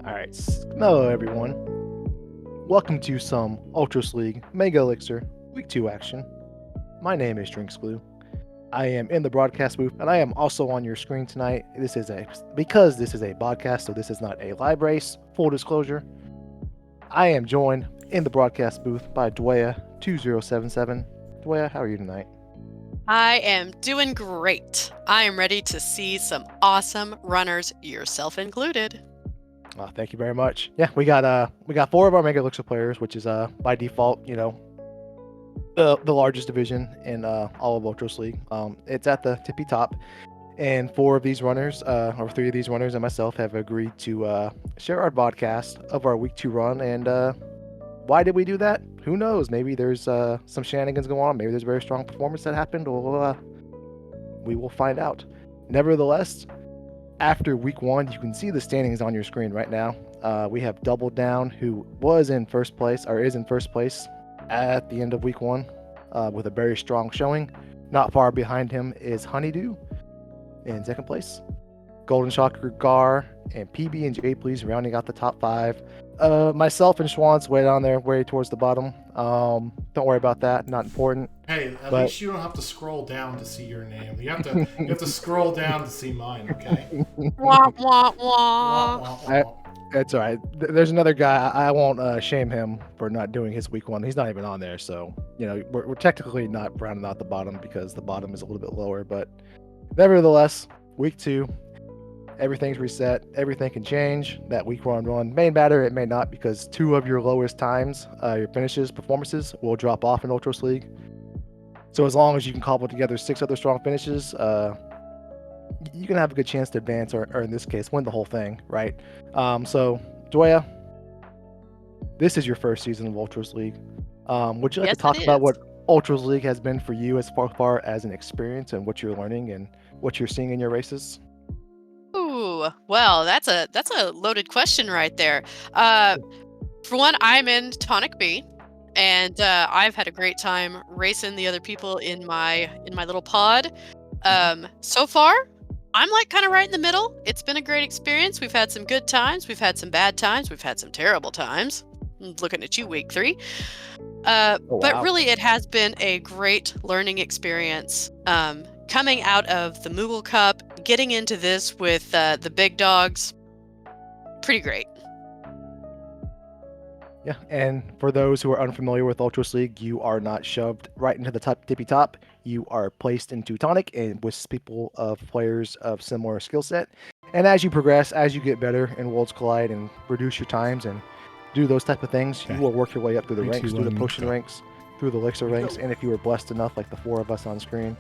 Alright, hello everyone. Welcome to some Ultros League Megalixir Week 2 action. My name is Drinks Blue. I am in the broadcast booth and I am also on your screen tonight. Because this is a podcast, so this is not a live race, full disclosure. I am joined in the broadcast booth by Dwaya2077. Dwaya, how are you tonight? I am doing great. I am ready to see some awesome runners, yourself included. Thank you very much. Yeah, we got 4 of our Megalixir players, which is by default, the largest division in all of Ultros League. It's at the tippy top, and 4 of these runners, or 3 of these runners and myself, have agreed to share our podcast of our Week 2 run. And why did we do that? Who knows? Maybe there's some shenanigans going on. Maybe there's a very strong performance that happened. We will find out. Nevertheless, after Week 1, you can see the standings on your screen right now. We have Double Down, who is in first place at the end of Week 1 with a very strong showing. Not far behind him is Honeydew in second place. Golden Shocker, Gar, and PB and J Please rounding out the top 5. Myself and Schwann's way down there, way towards the bottom. Don't worry about that, not important. Hey, at least you don't have to scroll down to see your name. You have to scroll down to see mine, okay? Wah, wah, wah. That's all right. There's another guy. I won't shame him for not doing his Week 1. He's not even on there, so we're technically not rounding out the bottom because the bottom is a little bit lower. But nevertheless, Week 2, everything's reset. Everything can change. That Week 1 run may matter. It may not, because 2 of your lowest times, your performances, will drop off in Ultros League. So as long as you can cobble together 6 other strong finishes, you can have a good chance to advance, or in this case, win the whole thing, right? So, Dwaya, this is your first season of Ultros League. Would you like to talk about what Ultros League has been for you as far as an experience and what you're learning and what you're seeing in your races? Ooh, well, that's a loaded question right there. For one, I'm in Tonic B, and I've had a great time racing the other people in my little pod. So far, I'm like kind of right in the middle. It's been a great experience. We've had some good times. We've had some bad times. We've had some terrible times. I'm looking at you, Week 3. But really, it has been a great learning experience. Coming out of the Moogle Cup, getting into this with the big dogs, pretty great. Yeah, and for those who are unfamiliar with Ultros League, you are not shoved right into the tippy top. You are placed into Tonic and with players of similar skill set. And as you progress, as you get better in Worlds Collide and reduce your times and do those type of things, you will work your way up through the ranks, through the potion ranks, through the elixir ranks, and if you were blessed enough, like the 4 of us on screen,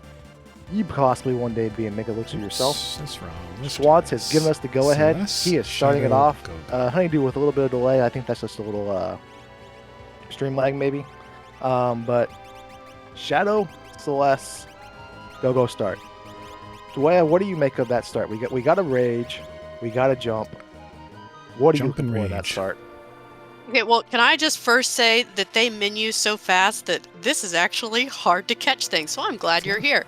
you possibly one day be a Megalixir yourself. That's wrong. Schwantz has given us the go-ahead. He is starting it off. Honeydew with a little bit of delay. I think that's just a little stream lag maybe. But Shadow, Celeste, go start. Dwaya, what do you make of that start? We got a rage. We got a jump. What do you think for that start? Okay, well, can I just first say that they menu so fast that this is actually hard to catch things, so I'm glad you're here.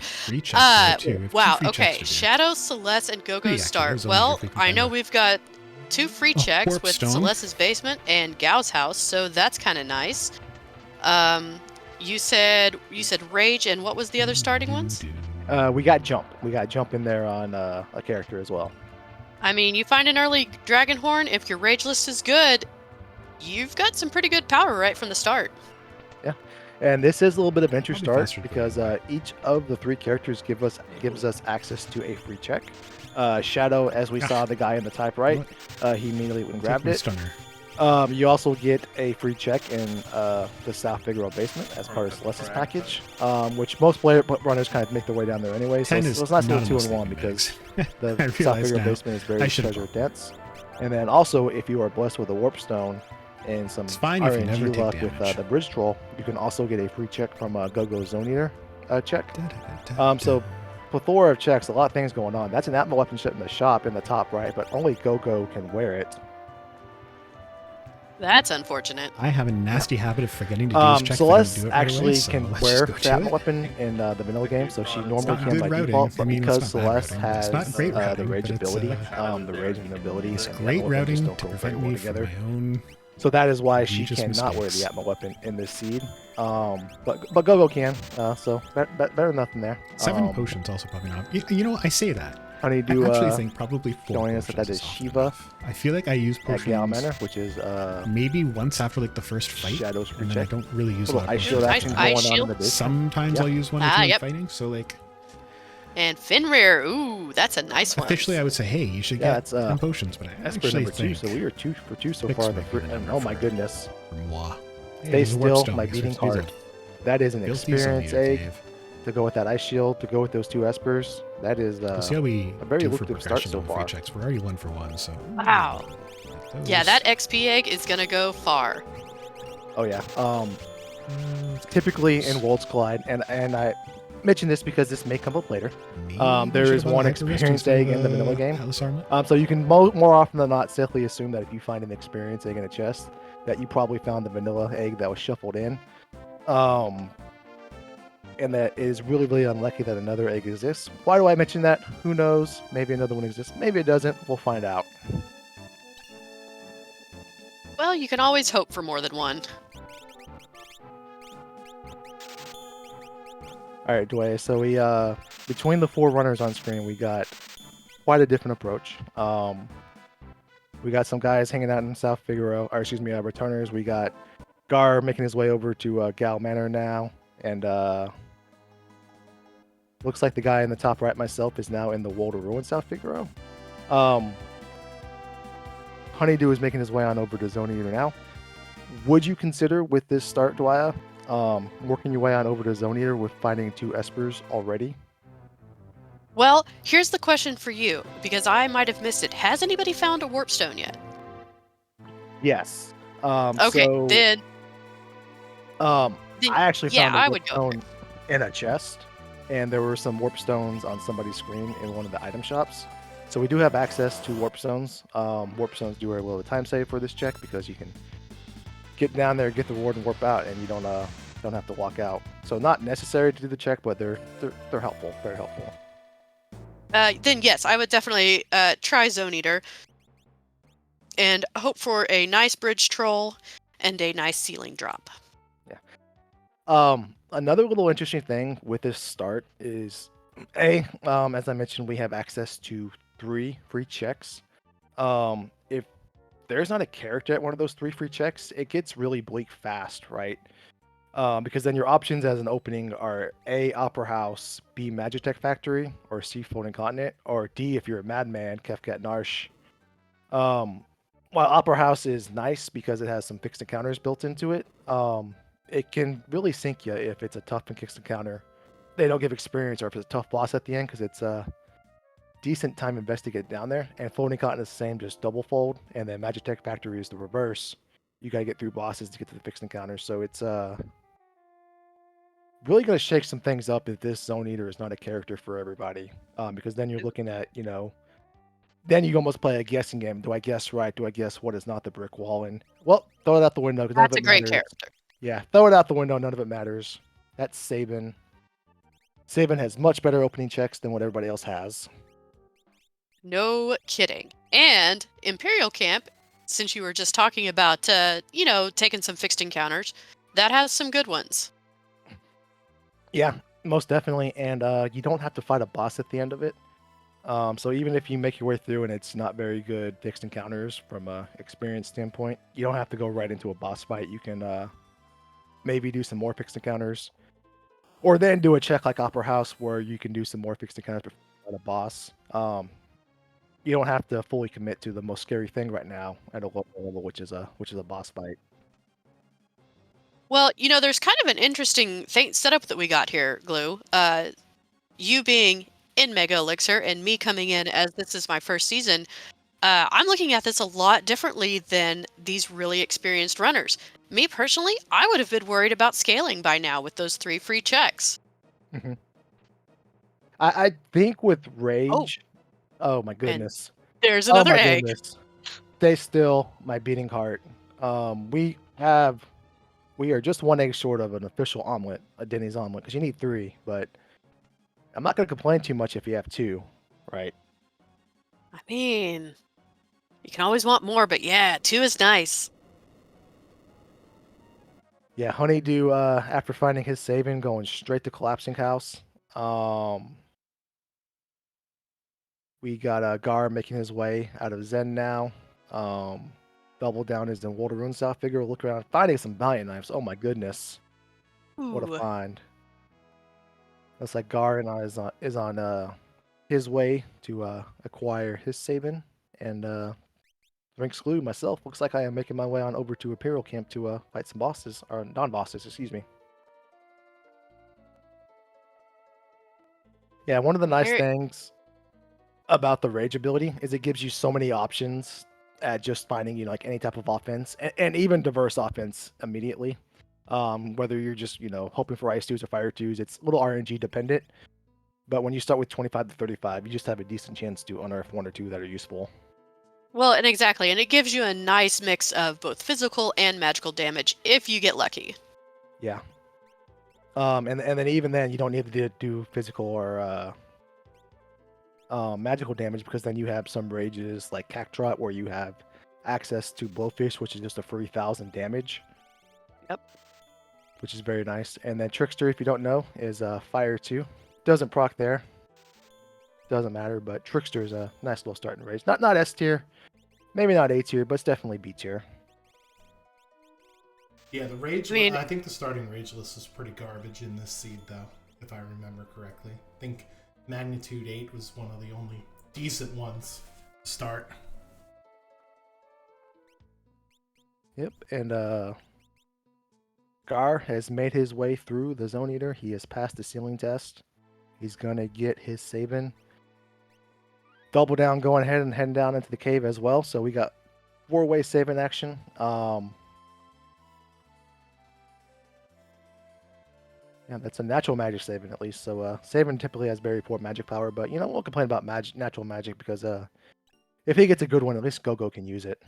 Wow, okay, Shadow, Celeste, and Go-Go start. Well, I know we've got 2 free checks with Celeste's basement and Gao's house, so that's kind of nice. You said rage, and what was the other starting ones? We got jump. We got jump in there on a character as well. I mean, you find an early Dragon Horn, if your rage list is good, you've got some pretty good power right from the start. Yeah, and this is a little bit of entry start because each of the 3 characters gives us access to a free check. Shadow, as we saw the guy in the top right, he immediately went and grabbed it. You also get a free check in the South Figueroa basement as part of Celeste's package, which most runners kind of make their way down there anyway. So it's nice to do 2-in-1 because the South Figueroa basement is very treasure dense. And then also, if you are blessed with a Warp Stone and some RNG luck with the Bridge Troll, you can also get a free check from Go-Go Zone Eater check. So plethora of checks, a lot of things going on. That's an Atma weapon set in the shop in the top right, but only Go-Go can wear it. That's unfortunate. I have a nasty habit of forgetting to do this check if I don't Celeste do it right actually away, so can let's wear just go the to Atma it. weapon in the vanilla game, so she normally not can good by routing. default. But I mean, because it's not bad Celeste routing. It's has not great routing, the rage but it's, ability, the rage and ability, it's and the great Atma weapon just routing don't to go very prevent well me from together. my own So that is why she egregious cannot wear the mistakes. Atma weapon in this seed. But Go-Go can. So better than nothing there. 7 potions also probably not. You know, I say that. Honeydew I actually think probably 4 showing potions us that is is often Shiva enough. I feel like I use at Gal potions Manor, which is maybe once after like the first fight, Shadows and then I recheck. don't really use a Little lot of ice shield potions. action after going Ice on in shield? the dish. Sometimes Yeah. I'll use one or two in Yep. fighting, so like And Fenrir, ooh, that's a nice one. officially I would say, hey, you should Yeah, get that's 10 potions, but I Esper actually number 2, think so we are 2 for 2 so Six far. might be the number Oh my for- goodness. for moi. Hey, Stay there's a warp still, stone. my Guess beating what to use heart. That is an Built these on experience you, egg Dave. to go with that ice shield, to go with those 2 Espers. That is We'll see how we a very do for lucrative start progression so on free far. checks. We're already 1 for 1, so Wow. those- Yeah, that XP egg is gonna go far. Oh yeah. Typically in Worlds Collide, and I mention this because this may come up later. Maybe There should is have bought a one hyper wrist experience instead egg of, in the vanilla game. Atlas armor. So you can more often than not safely assume that if you find an experience egg in a chest, that you probably found the vanilla egg that was shuffled in. And that it is really, really unlucky that another egg exists. Why do I mention that? Who knows? Maybe another one exists. Maybe it doesn't. We'll find out. Well, you can always hope for more than one. All right, Dwayne. So we between the 4 runners on screen, we got quite a different approach. We got some guys hanging out in South Figaro, or excuse me, returners. We got Gar making his way over to Gal Manor now, and looks like the guy in the top right, myself, is now in the World of Ruin, South Figaro. Honeydew is making his way on over to Zone Eater now. Would you consider with this start, Dwyer, working your way on over to Zone Eater with finding 2 Espers already? Well, here's the question for you, because I might have missed it. Has anybody found a warp stone yet? Yes. Okay, So, then I actually yeah, found a I warp would go stone in a chest, and there were some warp stones on somebody's screen in one of the item shops. So we do have access to warp stones. Warp stones do a little time save for this check because you can get down there, get the reward, and warp out, and you don't have to walk out. So not necessary to do the check, but they're helpful, very helpful. then yes, I would definitely try Zone Eater and hope for a nice bridge troll and a nice ceiling drop. Another little interesting thing with this start is, as I mentioned, we have access to 3 free checks. If there's not a character at one of those 3 free checks, it gets really bleak fast, right? Because then your options as an opening are A, Opera House, B, Magitech Factory, or C, Floating Continent, or D, if you're a madman, Kefkat Narsh. While Opera House is nice because it has some fixed encounters built into it, it can really sink you if it's a tough and fixed encounter. They don't give experience, or if it's a tough boss at the end, because it's a decent time invested to get down there. And Floating Continent is the same, just double fold, and then Magitech Factory is the reverse. You gotta get through bosses to get to the fixed encounters, so it's really going to shake some things up if this Zone Eater is not a character for everybody. Because then you're looking at, then you almost play a guessing game. Do I guess right? Do I guess what is not the brick wall? And, well, throw it out the window because none of That's it a great matters. character. Yeah, throw it out the window. None of it matters. That's Sabin. Sabin has much better opening checks than what everybody else has. No kidding. And Imperial Camp, since you were just talking about, taking some fixed encounters, that has some good ones. Yeah, most definitely. And you don't have to fight a boss at the end of it. So even if you make your way through and it's not very good fixed encounters from a experience standpoint, you don't have to go right into a boss fight. You can maybe do some more fixed encounters, or then do a check like Opera House where you can do some more fixed encounters before you fight a boss. You don't have to fully commit to the most scary thing right now at a lower level, which is a boss fight. Well, there's kind of an interesting setup that we got here, Glue. You being in Megalixir and me coming in as this is my first season, I'm looking at this a lot differently than these really experienced runners. Me personally, I would have been worried about scaling by now with those 3 free checks. Mm-hmm. I think with Rage, oh my goodness. There's Oh another my egg. goodness. Stay still, my beating heart. We are just one egg short of an official omelet, a Denny's omelet, because you need 3. But I'm not gonna complain too much if you have 2, right? I mean, you can always want more, but yeah, 2 is nice. Yeah, Honeydew, after finding his saving, going straight to collapsing house. We got Gar making his way out of Zen now. Double Down is in Walter Rune South figure. Look around, finding some Valiant knives. Oh my goodness, what a Ooh. find! Looks like Gar and is on his way to acquire his Sabin, and Drinks Glue myself. Looks like I am making my way on over to Imperial Camp to fight some bosses or non-bosses. Excuse me. Yeah, one of the nice Very things about the rage ability is it gives you so many options at just finding like any type of offense and even diverse offense immediately. Whether you're just hoping for ice twos or fire twos, it's a little RNG dependent. But when you start with 25 to 35, you just have a decent chance to unearth 1 or 2 that are useful. well, and exactly, and it gives you a nice mix of both physical and magical damage if you get lucky. Yeah. And then even then you don't need to do physical or magical damage, because then you have some rages like Cactrot where you have access to Blowfish, which is just a 3,000 damage. Yep. Which is very nice. And then Trickster, if you don't know, is Fire 2. Doesn't proc there. Doesn't matter, but Trickster is a nice little starting rage. Not S tier, maybe not A tier, but it's definitely B tier. Yeah, the rage. I mean, I think the starting rage list is pretty garbage in this seed, though, if I remember correctly. I think Magnitude 8 was one of the only decent ones to start. Yep, and Gar has made his way through the Zone Eater. He has passed the ceiling test. He's gonna get his Sabin. Double Down going ahead and heading down into the cave as well. So we got 4-way Sabin action. Yeah, that's a natural magic Sabin at least. So Sabin typically has very poor magic power, but we'll complain about natural magic because if he gets a good one, at least Go-Go can use it.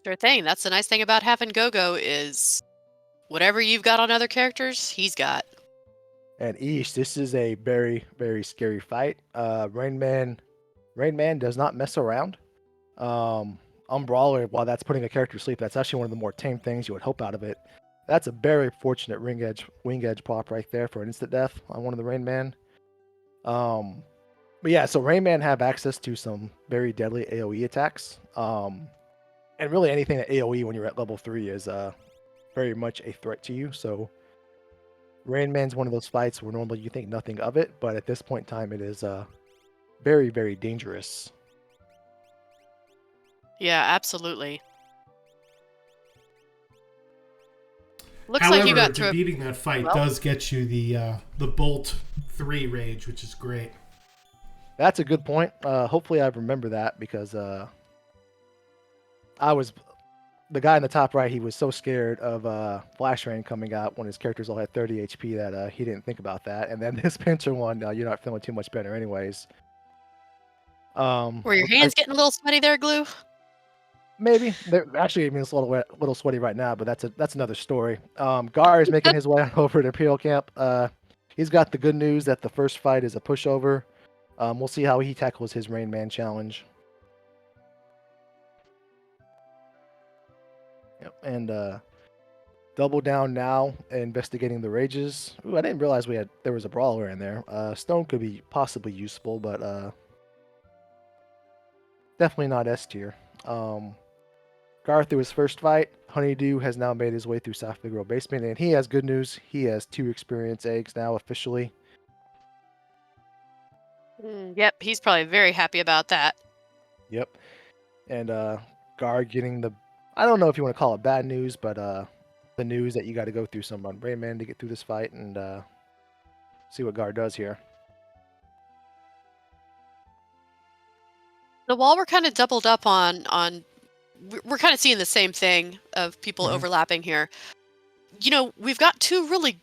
sure thing. That's the nice thing about having Go-Go is whatever you've got on other characters, he's got. And East, this is a very, very scary fight. Rain Man does not mess around. Umbrawler, while that's putting a character to sleep, that's actually one of the more tame things you would hope out of it. That's a very fortunate wing edge pop right there for an instant death on one of the Rain Man. But yeah, so Rain Man have access to some very deadly AoE attacks. And really anything that AoE when you're at level 3 is very much a threat to you. So Rain Man's one of those fights where normally you think nothing of it, but at this point in time, it is very, very dangerous. Yeah, absolutely. Looks However, like you got through. beating that fight Well? does get you the Bolt 3 rage, which is great. That's a good point. Hopefully I remember that because I was the guy in the top right. He was so scared of Flash Rain coming out when his characters all had 30 HP that he didn't think about that. And then this pincher one, you're not feeling too much better, anyways. Were your Looks hands like getting a little sweaty there, Glue? maybe they're actually even a little sweaty right now, but that's another story. Gar is making his way on over to Imperial Camp. He's got the good news that the first fight is a pushover. We'll see how he tackles his Rain Man challenge. Yep, and Double Down now investigating the rages. Ooh, I didn't realize there was a brawler in there. Stone could be possibly useful, but definitely not S tier. Gar through his first fight. Honeydew has now made his way through South Figaro Basement, and he has good news. He has 2 experience eggs now officially. Yep, he's probably very happy about that. Yep. And Gar getting I don't know if you want to call it bad news, but the news that you got to go through some Rain Man to get through this fight, and see what Gar does here. The wall we're kind of doubled up on we're kind of seeing the same thing of people Mhm. overlapping here. We've got 2 really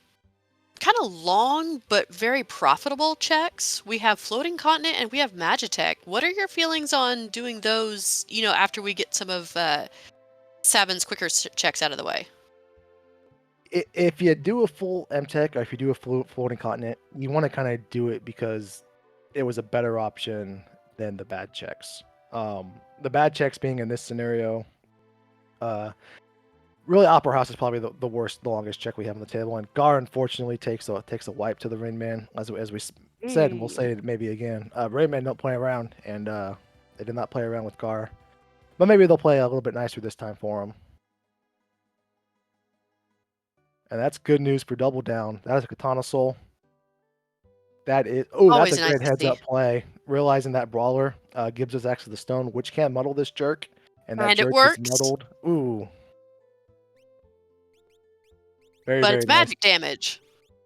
kind of long but very profitable checks. We have Floating Continent and we have Magitech. What are your feelings on doing those, after we get some of Sabin's quicker checks out of the way? If you do a full MTech or if you do a floating continent, you want to kind of do it because it was a better option than the bad checks. The bad checks being in this scenario, really Opera House is probably the worst, the longest check we have on the table, and Gar unfortunately takes a wipe to the Rain Man, as we said, and we'll say it maybe again. Rain Man don't play around, and they did not play around with Gar, but maybe they'll play a little bit nicer this time for him. And that's good news for Double Down. That is a Katana Soul. That is... Oh, that's Always a nice great to heads-up see. play. Realizing that Brawler gives us access to the stone, which can muddle this jerk. And that And it jerk is works, muddled. Ooh. Very, but very it's nice. magic damage.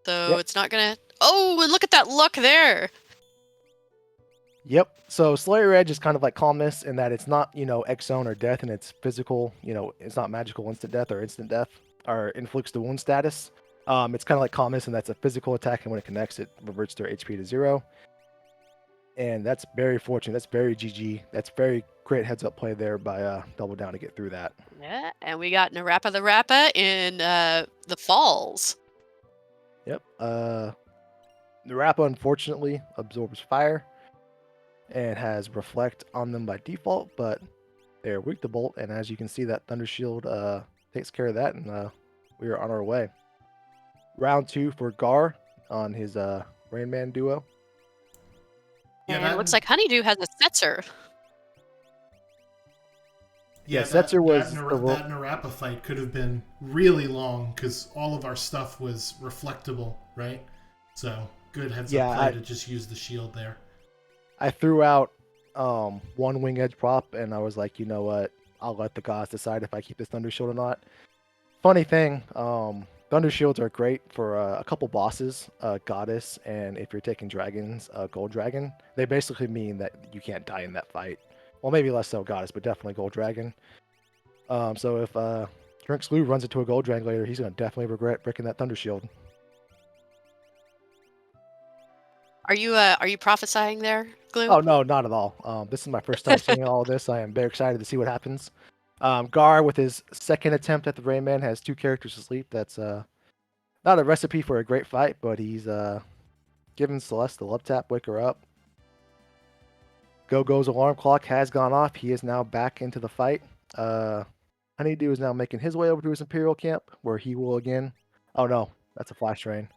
So Yep. it's not gonna... Oh, and look at that luck there! Yep. So Slayer Edge is kind of like Calmness in that it's not, X-Zone or Death, and it's physical, it's not magical instant death or instant death or inflicts the wound status. It's kind of like Calmness, and that's a physical attack, and when it connects, it reverts their HP to 0. And that's very fortunate. That's very GG. That's very great heads-up play there by Double Down to get through that. Yeah, and we got Narappa the Rappa in the Falls. Yep. The Rappa, unfortunately, absorbs fire and has Reflect on them by default, but they're weak to Bolt, and as you can see, that Thunder Shield takes care of that, and we are on our way. Round 2 for Gar on his Rain Man duo. Yeah, And it looks like Honeydew has a Setzer. Yeah, Setzer was that Narappa fight could have been really long because all of our stuff was reflectable, right? So good heads up play to just use the shield there. I threw out one wing edge prop, and I was like, you know what? I'll let the gods decide if I keep this Thunder Shield or not. Funny thing, Thunder Shields are great for a couple bosses, Goddess, and if you're taking dragons, Gold Dragon. They basically mean that you can't die in that fight. Well, maybe less so Goddess, but definitely Gold Dragon. So if Drinks Lou runs into a Gold Dragon later, he's going to definitely regret breaking that Thunder Shield. Are you prophesying there, Glue? Oh, no, not at all. This is my first time seeing all of this. I am very excited to see what happens. Gar, with his second attempt at the Rayman, has 2 characters asleep. That's not a recipe for a great fight, but he's giving Celeste the love tap, wake her up. Go-Go's alarm clock has gone off. He is now back into the fight. Honeydew is now making his way over to his Imperial camp, where he will again... Oh, no. That's a flash rain.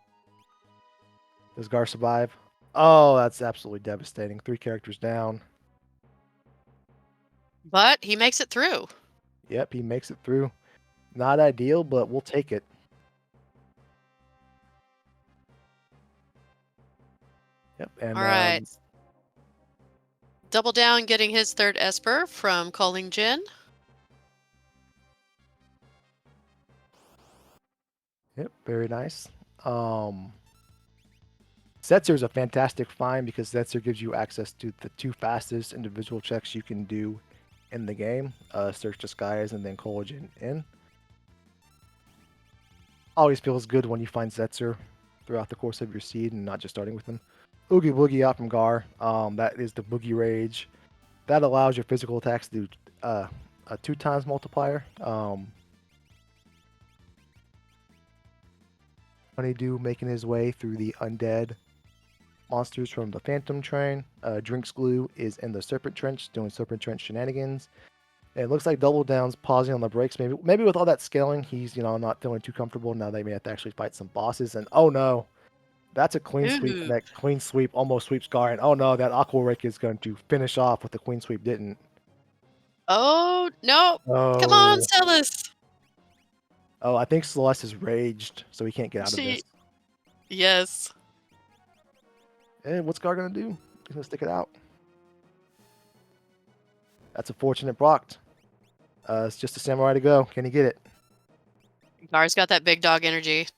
Does Gar survive? Oh, that's absolutely devastating. 3 characters down. But he makes it through. Yep, he makes it through. Not ideal, but we'll take it. Yep, and All right. Double Down getting his 3rd Esper from Calling Jin. Yep, very nice. Setzer is a fantastic find because Setzer gives you access to the 2 fastest individual checks you can do in the game. Search Disguise and then Collagen in. Always feels good when you find Setzer throughout the course of your seed and not just starting with him. Oogie Boogie out from Gar. That is the Boogie Rage. That allows your physical attacks to do a 2 times multiplier. Honeydew making his way through the undead monsters from the Phantom Train. Drinks Glue is in the Serpent Trench doing Serpent Trench shenanigans. And it looks like Double Down's pausing on the brakes. Maybe with all that scaling, he's not feeling too comfortable. Now they may have to actually fight some bosses. And oh no, that's a clean sweep. And that clean sweep almost sweeps Gar. And oh no, that Aqua Rake is going to finish off what the clean sweep didn't. Oh no! Oh. Come on, Celis! Oh, I think Celeste is raged, so he can't get out of this. Yes. And what's Gar gonna do? He's gonna stick it out. That's a fortunate blocked. It's just a samurai to go. Can he get it? Gar's got that big dog energy.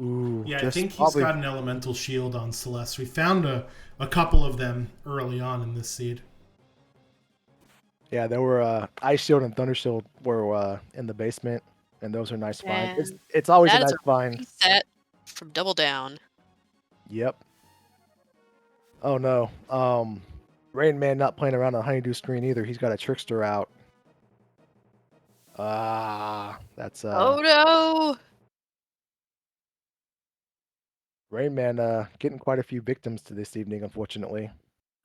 Ooh. Yeah, I think he's got an elemental shield on Celeste. We found a couple of them early on in this seed. Yeah, there were Ice Shield and Thunder Shield were in the basement. and those are nice finds. It's And it's always a that is nice a find. reset from Double Down. Yep. Oh no. Rain Man not playing around on Honeydew screen either. He's got a trickster out. That's Oh no! Rain Man getting quite a few victims to this evening, unfortunately.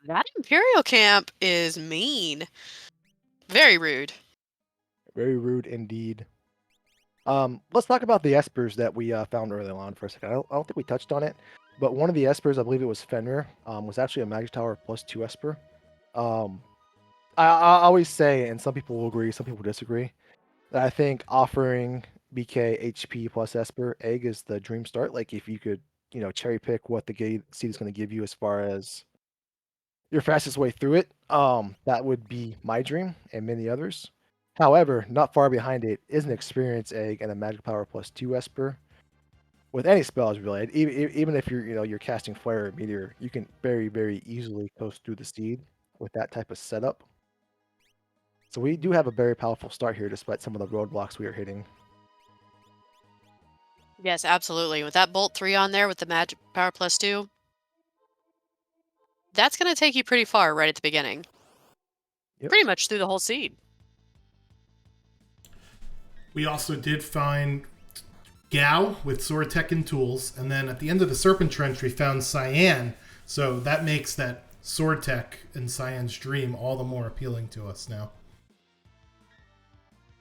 That Imperial camp is mean. Very rude. Very rude indeed. Let's talk about the espers that we found early on for a second. I don't think we touched on it, but one of the espers, I believe it was Fenrir, was actually a Magic Tower +2 esper. Um, I always say, and some people will agree, some people disagree, that I think offering BK HP plus esper egg is the dream start. Like if you could, cherry pick what the seed is going to give you as far as your fastest way through it, that would be my dream and many others. However, not far behind it is an experience egg and a magic power +2 esper. With any spells really, even if you're casting flare or meteor, you can very very easily coast through the seed with that type of setup. So we do have a very powerful start here, despite some of the roadblocks we are hitting. Yes, absolutely. With that Bolt 3 on there with the Magic Power +2, that's going to take you pretty far right at the beginning. Yep. Pretty much through the whole seed. We also did find Gao with sword tech and tools, and then at the end of the Serpent Trench we found Cyan, so that makes that sword tech and Cyan's dream all the more appealing to us now.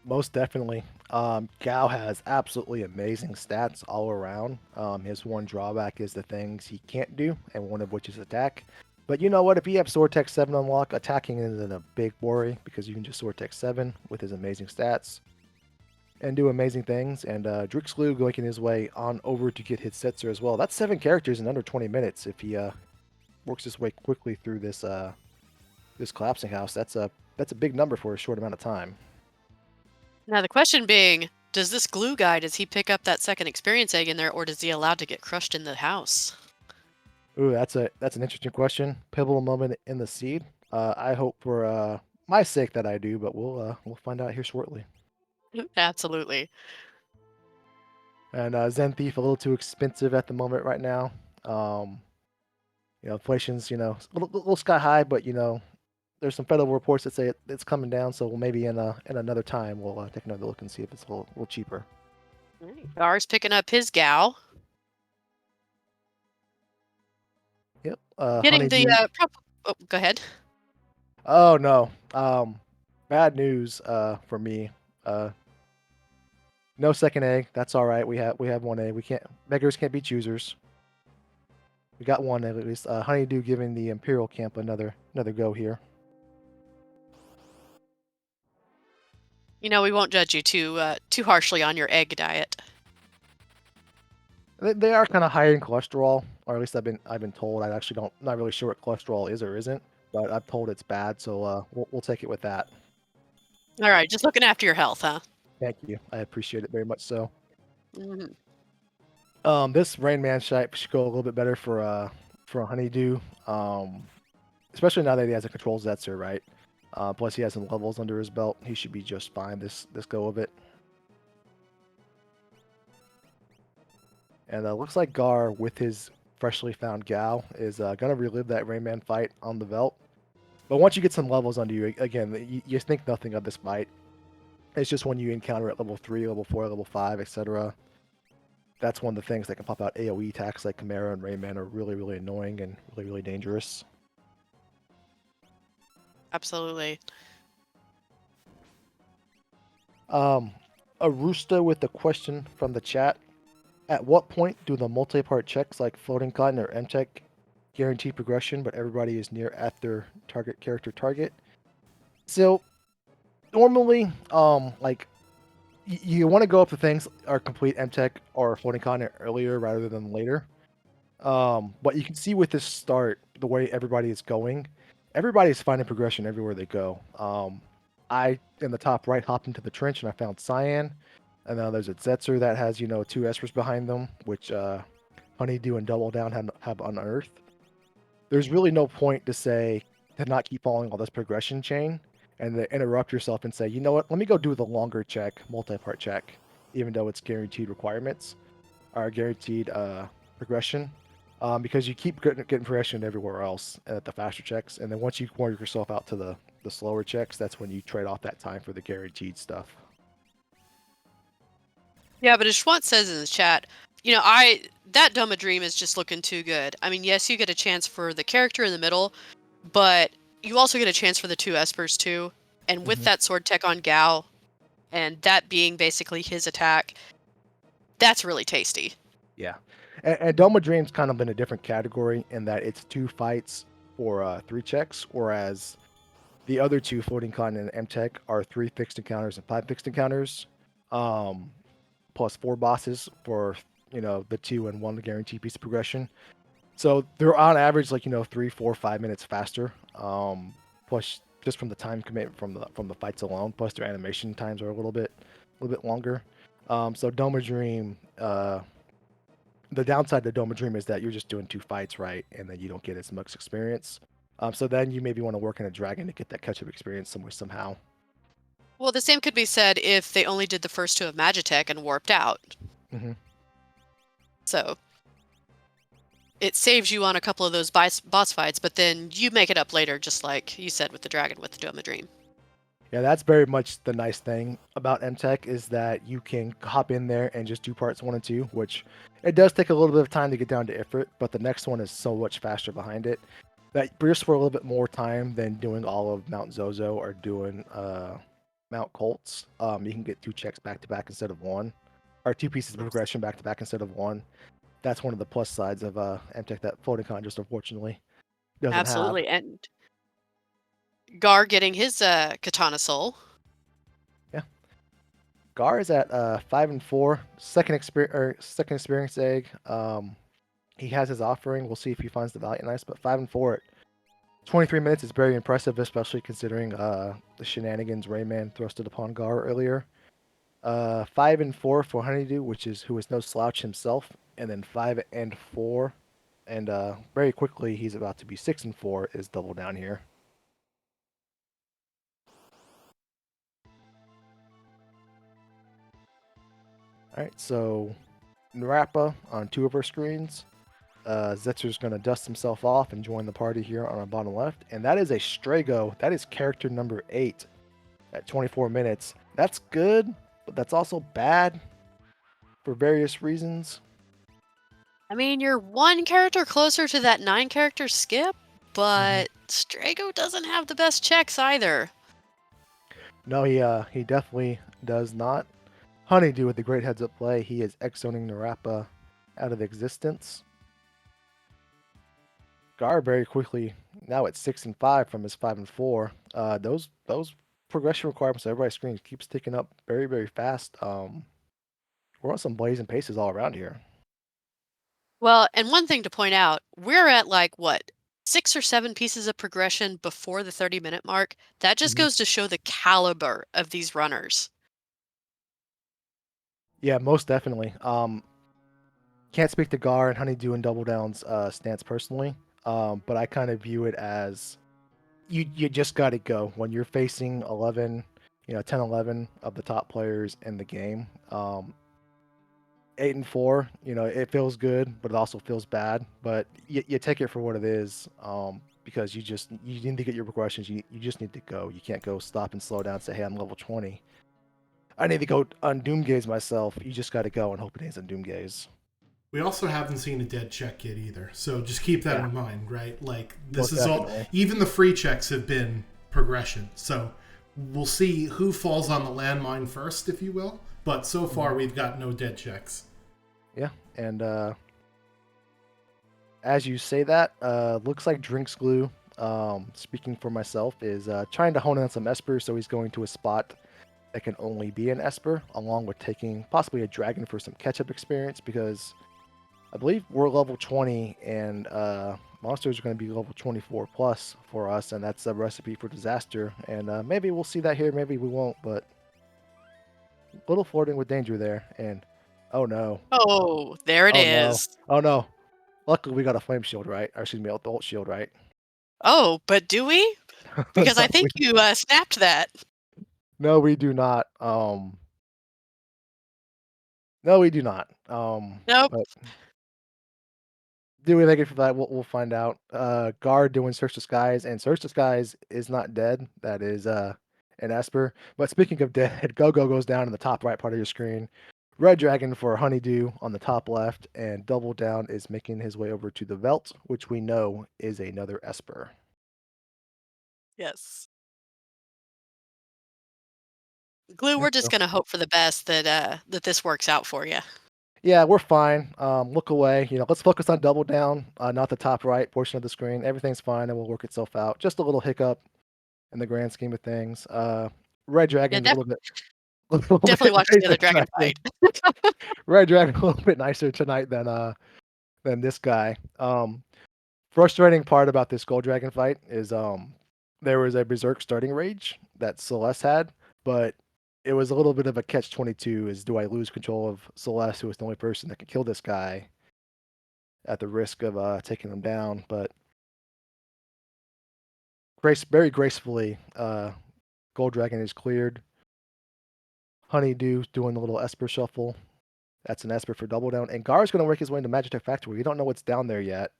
Most definitely. Gao has absolutely amazing stats all around. His one drawback is the things he can't do, and one of which is attack. But you know what? If you have Sword Tech 7 unlock, attacking isn't a big worry because you can just Sword Tech 7 with his amazing stats and do amazing things. And Drixlu making his way on over to get his Setzer as well. That's 7 characters in under 20 minutes if he works his way quickly through this this collapsing house. That's a big number for a short amount of time. Now the question being, does this glue guy, does he pick up that second experience egg in there, or does he allow to get crushed in the house? Ooh, that's an interesting question. Pivotal moment in the seed. I hope for my sake that I do, but we'll find out here shortly. Absolutely. And Zen Thief a little too expensive at the moment right now. Inflation's a little sky high, but there's some federal reports that say it's coming down. So maybe in another time we'll take another look and see if it's a little cheaper. Gar's picking up his gal. Yep. Getting the Honeydew. oh, go ahead. Oh no. Bad news for me. No second egg. That's all right. We have one egg. We can't beggars can't be choosers. We got one egg at least. Honeydew giving the Imperial camp another go here. We won't judge you too harshly on your egg diet. They are kind of high in cholesterol, or at least I've been told. I actually not really sure what cholesterol is or isn't, but I'm told it's bad. So we'll take it with that. All right, just looking after your health, huh? Thank you. I appreciate it very much. So. Mm-hmm. This Rain Man should go a little bit better for a Honeydew. Especially now that he has a control Zetzer, right? Plus he has some levels under his belt. He should be just fine this go of it. And looks like Gar, with his freshly found Gao, is gonna relive that Rain Man fight on the Velt. But once you get some levels under you, again, you think nothing of this fight. It's just when you encounter at level 3, level 4, level 5, etc. That's one of the things that can pop out AoE attacks like Chimera and Rayman are really, really annoying and really, really dangerous. Absolutely. Arusta with a question from the chat. At what point do the multi-part checks like Floating Cotton or MTech guarantee progression, but everybody is near at their character target? So, normally, like, you want to go up to things or complete MTech or Floating Continent earlier rather than later. But you can see with this start, the way everybody is going, everybody is finding progression everywhere they go. I, in the top right, hopped into the trench and I found Cyan. And now there's a Zetzer that has, 2 Espers behind them, which Honeydew and Double Down have unearthed. There's really no point to not keep following all this progression chain and to interrupt yourself and say, you know what, let me go do the longer check, multi-part check. even though it's guaranteed requirements or guaranteed progression. Because you keep getting progression everywhere else at the faster checks, and then once you work yourself out to the slower checks, that's when you trade off that time for the guaranteed stuff. Yeah, but as Schwant says in the chat, I that Dome of Dream is just looking too good. I mean, yes, you get a chance for the character in the middle, but you also get a chance for the 2 Espers too. And with Mhm. that sword tech on Gao, and that being basically his attack, that's really tasty. Yeah, and Dome of Dream's kind of in a different category in that it's 2 fights for 3 checks, whereas the other 2, Floating Con and MTech, are 3 fixed encounters and 5 fixed encounters, um, plus 4 bosses for the 2 and 1 guaranteed piece of progression. So they're on average like 3, 4, 5 minutes faster. Plus just from the time commitment from the fights alone. Plus their animation times are a little bit longer. So Dome of Dream, the downside to Dome of Dream is that you're just doing 2 fights, right, and then you don't get as much experience. So then you maybe want to work in a dragon to get that catch-up experience somewhere somehow. Well, the same could be said if they only did the first 2 of Magitech and warped out. Hmm. So it saves you on a couple of those boss fights, but then you make it up later, just like you said with the dragon with the Dome of Dream. Yeah, that's very much the nice thing about MTech is that you can hop in there and just do parts 1 and 2, which it does take a little bit of time to get down to Ifrit, but the next one is so much faster behind it that just for a little bit more time than doing all of Mount Zozo or doing Mount Colts, you can get 2 checks back to back instead of 1, or 2 pieces of progression back to back instead of 1. That's one of the plus sides of MTech that Floating Con just unfortunately doesn't have. Absolutely. And Gar getting his Katana Soul. Yeah. Gar is at 5 and 4, second experience egg. He has his offering. We'll see if he finds the Valiant Knights, but 5 and 4 at 23 minutes is very impressive, especially considering the shenanigans Rayman thrusted upon Gar earlier. 5 and 4 for Honeydew, who is no slouch himself, and then 5 and 4, and very quickly he's about to be 6 and 4 is double down here. All right, so Narapa on 2 of our screens. Zetzer's going to dust himself off and join the party here on our bottom left. And that is a Strago. That is character number 8 at 24 minutes. That's good, but that's also bad for various reasons. I mean, you're 1 character closer to that 9 character skip, but Strago doesn't have the best checks either. No, he definitely does not. Honeydew with the great heads up play. He is X-zoning Narapa out of existence. Gar very quickly now at 6 and 5 from his 5 and 4. Those progression requirements on everybody's screen keeps ticking up very, very fast. We're on some blazing paces all around here. Well, and one thing to point out, we're at like what, 6 or 7 pieces of progression before the 30-minute mark. That just Mhm. goes to show the caliber of these runners. Yeah, most definitely. Can't speak to Gar and Honeydew and Double Down's stance personally, but I kind of view it as you just got to go when you're facing 11, 10, 11 of the top players in the game. 8 and 4, it feels good, but it also feels bad. But you take it for what it is, because you need to get your progressions. You just need to go. You can't go stop and slow down and say, hey, I'm level 20. I need to go on Doomgaze myself. You just got to go and hope it is on Doomgaze. We also haven't seen a dead check yet either, so just keep that Yeah. in mind, right? Like this Most is all. definitely. Even the free checks have been progression, so we'll see who falls on the landmine first, if you will. But so far, we've got no dead checks. Yeah, and as you say that, looks like Drinks Glue, speaking for myself, is trying to hone in on some Espers, so he's going to a spot that can only be an Esper, along with taking possibly a Dragon for some catch-up experience, because I believe we're level 20, and monsters are going to be level 24 plus for us, and that's a recipe for disaster, and maybe we'll see that here, maybe we won't, but a little flirting with danger there, and oh no. Oh, there it Oh no. is. Oh no. Luckily, we got a flame shield, right? Or excuse me, the ult shield, right? Oh, but do we? Because I No, think you snapped that. no, we do not. No, we do not. Nope. But do we make it for that? We'll find out. Guard doing Search the Skies, and Search the Skies is not dead. That is an Esper. But speaking of dead, Go-Go goes down in the top right part of your screen. Red Dragon for Honeydew on the top left, and Double Down is making his way over to the Velt, which we know is another Esper. Yes. Glue, Yeah, we're just so- gonna hope for the best that this works out for you. yeah, we're fine. Look away. Let's focus on Double Down, not the top right portion of the screen. Everything's fine and will work itself out. Just a little hiccup in the grand scheme of things. Red Yeah, Dragon's a little definitely bit watch the nicer other dragon tonight. fight. Red Dragon a little bit nicer tonight than this guy. Frustrating part about this Gold Dragon fight is there was a Berserk starting rage that Celeste had, but it was a little bit of a catch-22. Is do I lose control of Celeste, who is the only person that can kill this guy, at the risk of taking him down? But very gracefully, Gold Dragon is cleared. Honeydew doing the little Esper shuffle. That's an Esper for Double Down. And Gar's going to work his way into Magitech Factory. We don't know what's down there yet.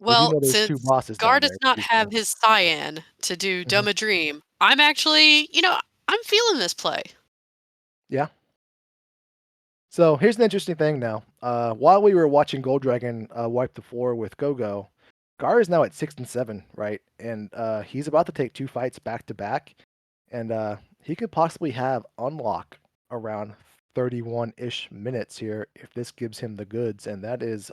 We do Well, know there's two since bosses Gar down does there. not Pretty have sure. his cyan to do Mhm. Doma Dream, I'm actually, I'm feeling this play. Yeah. So here's an interesting thing now. While we were watching Gold Dragon wipe the floor with Go-Go, Gar is now at 6-7, right? And he's about to take 2 fights back to back. And he could possibly have unlock around 31-ish minutes here if this gives him the goods. And that is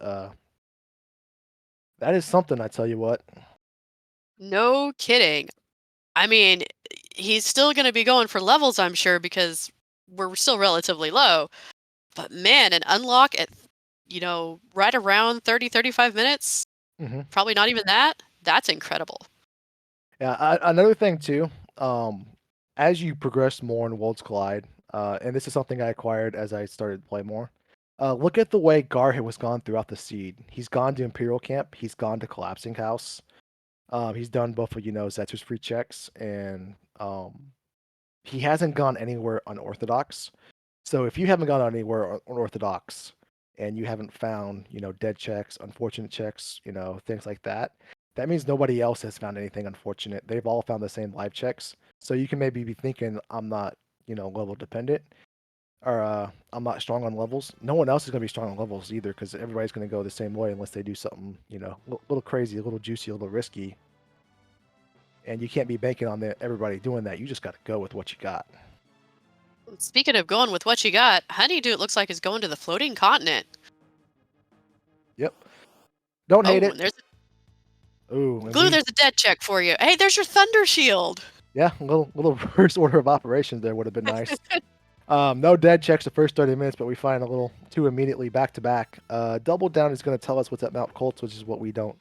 something, I tell you what. No kidding. I mean, he's still going to be going for levels, I'm sure, because we're still relatively low. But man, an unlock at, right around 30, 35 minutes, Mhm. probably not even that. That's incredible. Yeah, another thing too, um, as you progress more in Worlds Collide, and this is something I acquired as I started to play more. Look at the way Gar was gone throughout the seed. He's gone to Imperial Camp. He's gone to Collapsing House. He's done both of Zetus free checks, and he hasn't gone anywhere unorthodox. So if you haven't gone anywhere unorthodox, and you haven't found dead checks, unfortunate checks, things like that, that means nobody else has found anything unfortunate. They've all found the same live checks. So you can maybe be thinking, I'm not, level dependent, or I'm not strong on levels. No one else is going to be strong on levels either, because everybody's going to go the same way unless they do something, little crazy, a little juicy, a little risky. And you can't be banking on everybody doing that. You just got to go with what you got. Speaking of going with what you got, Honeydew, it looks like, is going to the floating continent. Yep. Don't hate Oh, it. and there's Ooh, and Glue, there's a dead check for you. Hey, there's your Thunder Shield. yeah, a little reverse order of operations there would have been nice. No dead checks the first 30 minutes, but we find a little 2 immediately back to back. Double Down is going to tell us what's at Mount Colts, which is what we don't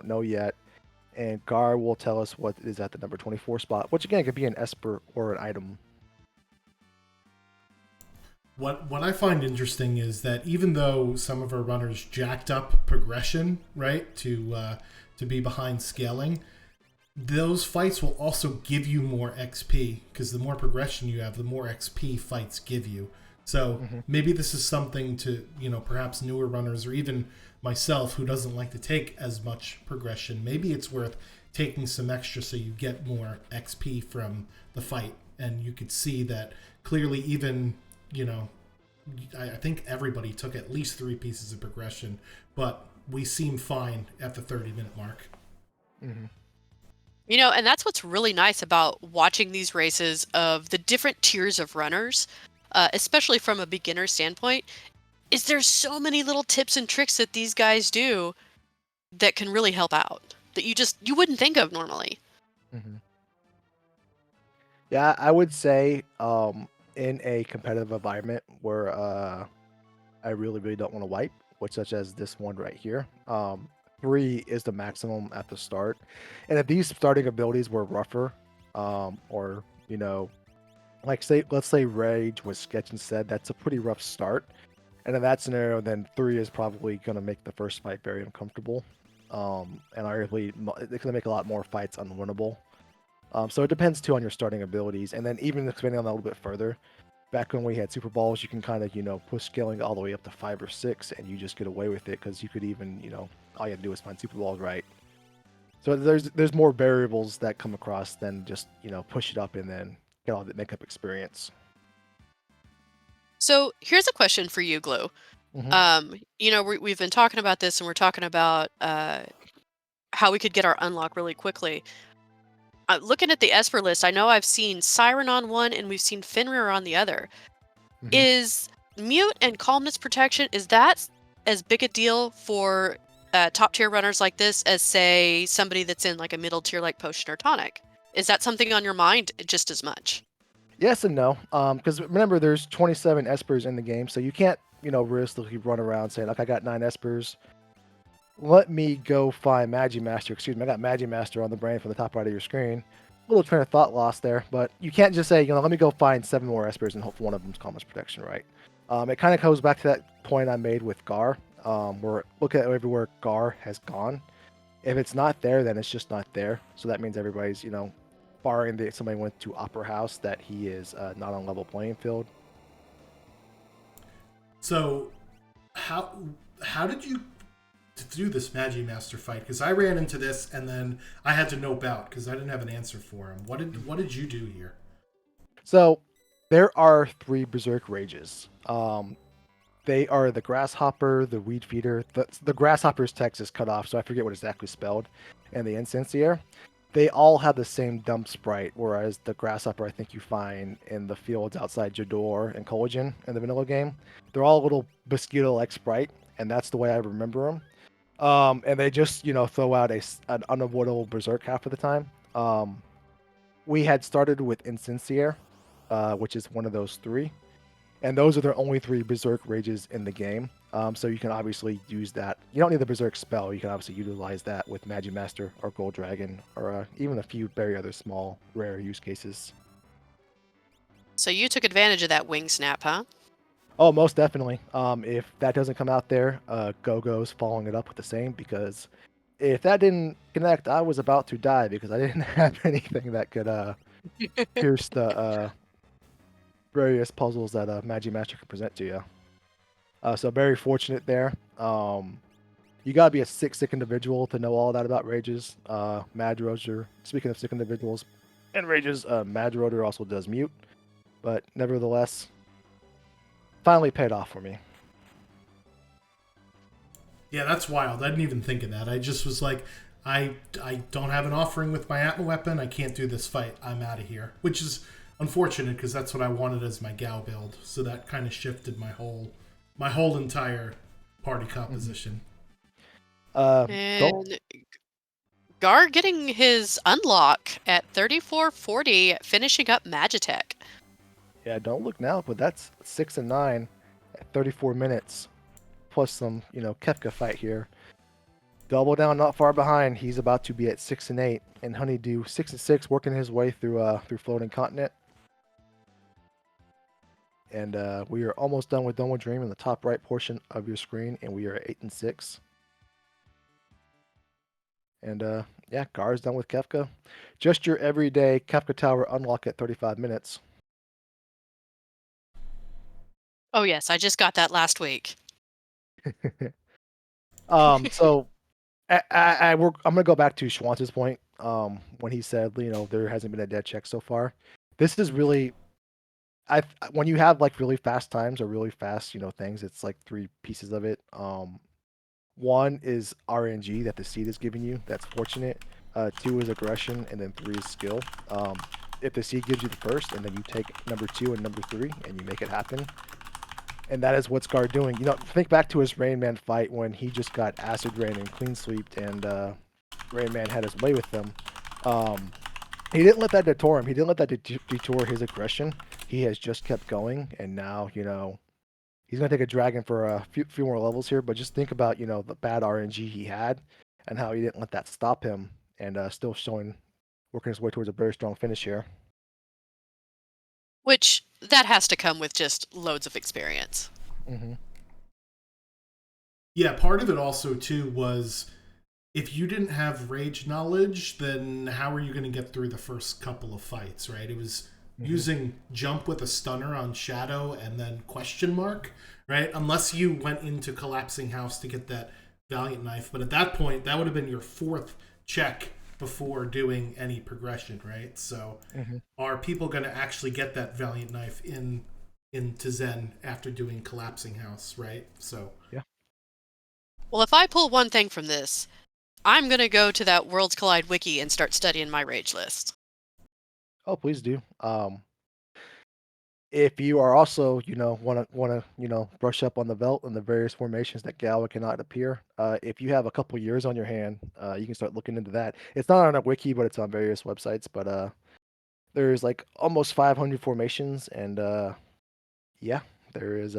know yet. And Gar will tell us what is at the number 24 spot, which again could be an Esper or an item. What I find interesting is that even though some of our runners jacked up progression, right, to be behind scaling, those fights will also give you more XP, because the more progression you have, the more XP fights give you. So maybe this is something to, perhaps newer runners or even myself who doesn't like to take as much progression. Maybe it's worth taking some extra so you get more XP from the fight. And you could see that clearly even, I think everybody took at least 3 pieces of progression, but we seem fine at the 30-minute mark. Mm-hmm. And that's what's really nice about watching these races of the different tiers of runners, especially from a beginner standpoint, is there's so many little tips and tricks that these guys do that can really help out that you wouldn't think of normally. Mm-hmm. Yeah, I would say in a competitive environment where I really, really don't want to wipe, which such as this one right here. 3 is the maximum at the start. And if these starting abilities were rougher, or, let's say Rage was Sketch and said, that's a pretty rough start. And in that scenario, then 3 is probably going to make the first fight very uncomfortable. And arguably, it's going to make a lot more fights unwinnable. So it depends too on your starting abilities, and then even expanding on that a little bit further. Back when we had Super Balls, you can kind of push scaling all the way up to 5 or 6, and you just get away with it because you could even all you have to do is find Super Balls right. So there's more variables that come across than just push it up and then get all the makeup experience. So here's a question for you, Glue. Hmm. We've been talking about this, and we're talking about how we could get our unlock really quickly. Looking at the Esper list, I know I've seen Siren on one, and we've seen Fenrir on the other. Hmm. Is mute and calmness protection, is that as big a deal for top tier runners like this as, say, somebody that's in like a middle tier like Potion or Tonic? Is that something on your mind just as much? Yes and no. Because remember, there's 27 espers in the game, so you can't realistically run around saying like I got 9 espers. Let me go find Magimaster. Excuse me, I got Magimaster on the brain from the top right of your screen. Little train of thought lost there, but you can't just say, let me go find 7 more espers and hope for one of them's calmness protection, right? It kind of goes back to that point I made with Gar, where look at everywhere Gar has gone. If it's not there, then it's just not there. So that means everybody's, barring that somebody went to Opera House, that he is not on level playing field. So, how did you do this Magimaster fight? Because I ran into this and then I had to nope out because I didn't have an answer for him. What did you do here? So there are 3 Berserk Rages. They are the Grasshopper, the Weed Feeder. The Grasshopper's text is cut off, so I forget what it's exactly spelled, and the Incensier. They all have the same dump sprite, whereas the Grasshopper I think you find in the fields outside Jador and Collagen in the vanilla game. They're all a little mosquito-like sprite, and that's the way I remember them. And they just, throw out an unavoidable Berserk half of the time. We had started with Incensier, which is one of those 3. And those are the only 3 Berserk Rages in the game. So you can obviously use that. You don't need the Berserk spell. You can obviously utilize that with Magimaster or Gold Dragon or even a few very other small, rare use cases. So you took advantage of that wing snap, huh? Oh, most definitely. If that doesn't come out there, Go-Go's following it up with the same, because if that didn't connect, I was about to die because I didn't have anything that could pierce the various puzzles that Magimaster can present to you. So very fortunate there. You gotta be a sick individual to know all that about rages. Mad Roger. Speaking of sick individuals and rages, Mad Roger also does mute, but nevertheless, finally paid off for me. Yeah, that's wild. I didn't even think of that. I just was like, I don't have an offering with my Atma weapon. I can't do this fight. I'm out of here. Which is unfortunate because that's what I wanted as my Gao build. So that kind of shifted my whole entire party composition. Don't And Gar getting his unlock at 3440, finishing up Magitech. don't look now, but that's 6 and 9 at 34 minutes, plus some Kefka fight here. Double down, not far behind. He's about to be at 6 and 8, and Honeydew 6 and 6, working his way through Floating Continent. And we are almost done with Dream in the top right portion of your screen, and we are at 8 and 6. And yeah, Gar's done with Kefka. Just your everyday Kefka Tower unlock at 35 minutes. Oh yes, I just got that last week. So I'm gonna go back to Schwantz's point when he said there hasn't been a dead check so far. This is really when you have like really fast times or really fast things, it's like 3 pieces of it. One is RNG that the seed is giving you. That's fortunate. 2 is aggression, and then 3 is skill. If the seed gives you the first, and then you take number 2 and number 3, and you make it happen. And that is what Scar doing. Think back to his Rain Man fight when he just got Acid Rain and Clean Sweeped, and Rain Man had his way with them. He didn't let that deter him. He didn't let that detour his aggression. He has just kept going, and now, he's going to take a dragon for a few more levels here, but just think about, the bad RNG he had and how he didn't let that stop him, and still working his way towards a very strong finish here. Which, that has to come with just loads of experience. Mm-hmm. Yeah, part of it also too was if you didn't have rage knowledge, then how are you going to get through the first couple of fights, right? It was using jump with a stunner on Shadow and then question mark, right? Unless you went into collapsing house to get that Valiant knife, but at that point, that would have been your fourth check before doing any progression, right? So, Mhm. are people going to actually get that Valiant knife into Zen after doing collapsing house, right? So, Yeah. Well, if I pull one thing from this, I'm gonna go to that Worlds Collide wiki and start studying my rage list. Oh, please do. If you are also, wanna, brush up on the belt and the various formations that Gala cannot appear, if you have a couple years on your hand, you can start looking into that. It's not on a wiki, but it's on various websites. But there's like almost 500 formations, and yeah, there is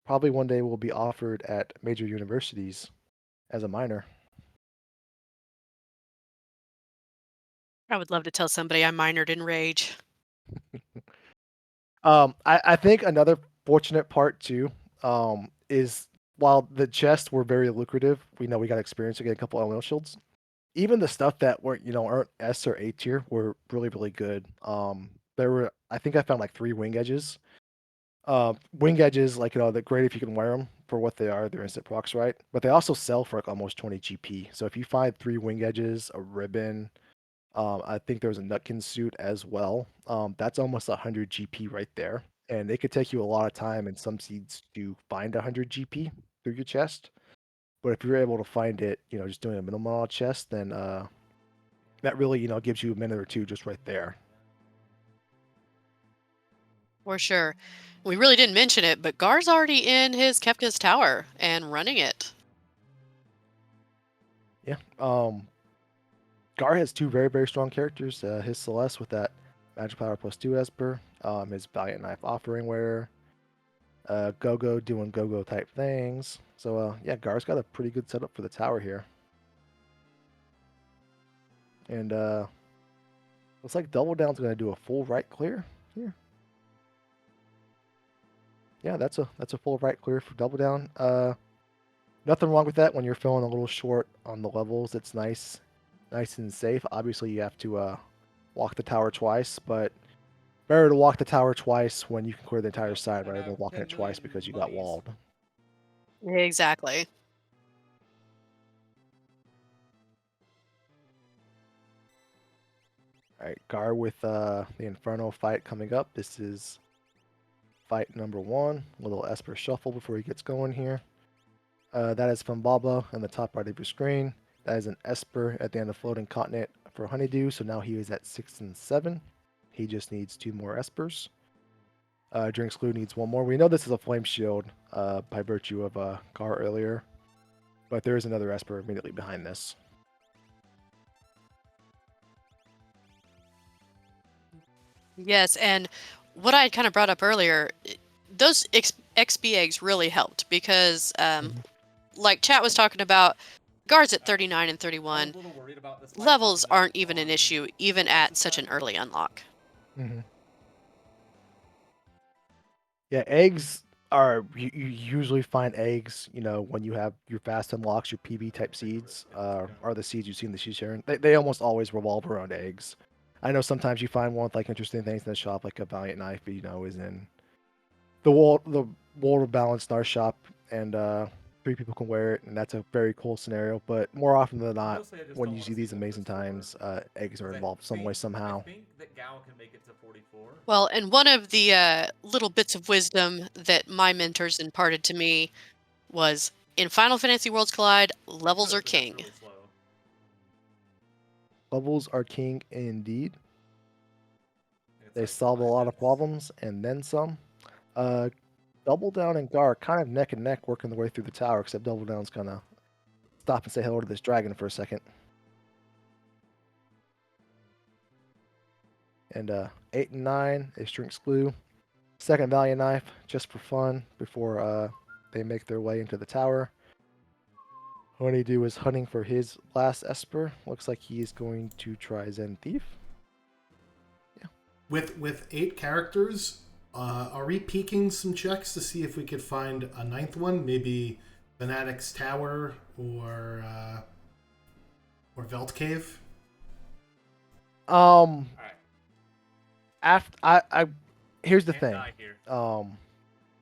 probably one day will be offered at major universities as a minor. I would love to tell somebody I minored in rage. I think another fortunate part too, is while the chests were very lucrative, we know we got experience to get a couple elemental shields. Even the stuff that weren't, aren't S or A tier were really, really good. There were, I think I found like 3 wing edges. Wing edges, like, they're great if you can wear them for what they are. They're instant procs, right? But they also sell for like almost 20 GP. So if you find 3 wing edges, a ribbon, I think there was a Nutkin suit as well. That's almost 100 GP right there. And it could take you a lot of time and some seeds to find 100 GP through your chest. But if you're able to find it, just doing a minimal amount of chest, then that really, gives you a minute or two just right there. For sure. We really didn't mention it, but Gar's already in his Kefka's tower and running it. Yeah. Gar has 2 very, very strong characters. His Celeste with that magic power +2 Esper. His Valiant Knife offering wearer. Go-Go doing Go-Go type things. So yeah, Gar's got a pretty good setup for the tower here. And looks like Double Down's gonna do a full right clear here. Yeah, that's a full right clear for Double Down. Nothing wrong with that when you're feeling a little short on the levels. It's nice and safe. Obviously you have to walk the tower twice, but better to walk the tower twice when you can clear the entire side rather than walking it twice because you got walled. Exactly. Alright, Gar with the Inferno fight coming up. This is fight number 1. Little Esper shuffle before he gets going here. That is from Baba in the top right of your screen. That is an Esper at the end of Floating Continent for Honeydew, so now he is at 6 and 7. He just needs 2 more Espers. Drinks Glue needs 1 more. We know this is a Flame Shield by virtue of Gar earlier, but there is another Esper immediately behind this. Yes, and what I kind of brought up earlier, those XP eggs really helped because, like chat was talking about, guards at 39 and 31, levels aren't even an issue, even at such an early unlock. Mm-hmm. Yeah, eggs are you usually find eggs, when you have your fast unlocks, your PB type seeds, are the seeds you see in the seed sharing. They almost always revolve around eggs. I know sometimes you find one with like interesting things in the shop, like a Valiant knife, is in the wall of balance in our shop, and 3 people can wear it, and that's a very cool scenario. But more often than not, when you see these amazing times, eggs are involved some way somehow. Well, and one of the little bits of wisdom that my mentors imparted to me was in Final Fantasy Worlds Collide, levels are king. Levels are king indeed. They solve a lot of problems and then some. Uh, Double Down and Gar kind of neck and neck working their way through the tower, except Double Down's gonna stop and say hello to this dragon for a second. And 8 and 9 is Drinks Glue. Second Valiant Knife, just for fun, before they make their way into the tower. Honeydew is hunting for his last Esper. Looks like he is going to try Zen Thief. Yeah. With 8 characters, are we peeking some checks to see if we could find a 9th one? Maybe Fanatic's Tower or Or Velt Cave? After here's the thing.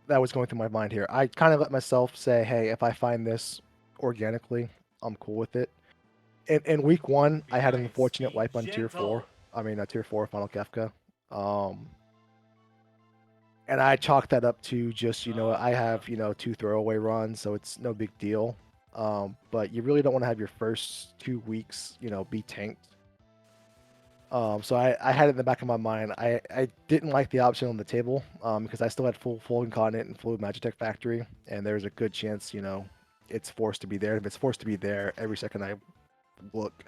That was going through my mind here. I kind of let myself say, hey, if I find this organically, I'm cool with it. In week 1, I had an unfortunate wipe on tier 4. I mean, tier 4 Final Kefka. And I chalked that up to just, I have, 2 throwaway runs, so it's no big deal. But you really don't want to have your first 2 weeks, be tanked. So I had it in the back of my mind. I didn't like the option on the table because I still had full Incontinent and full Magitech Factory, and there's a good chance, it's forced to be there. If it's forced to be there, every second I look,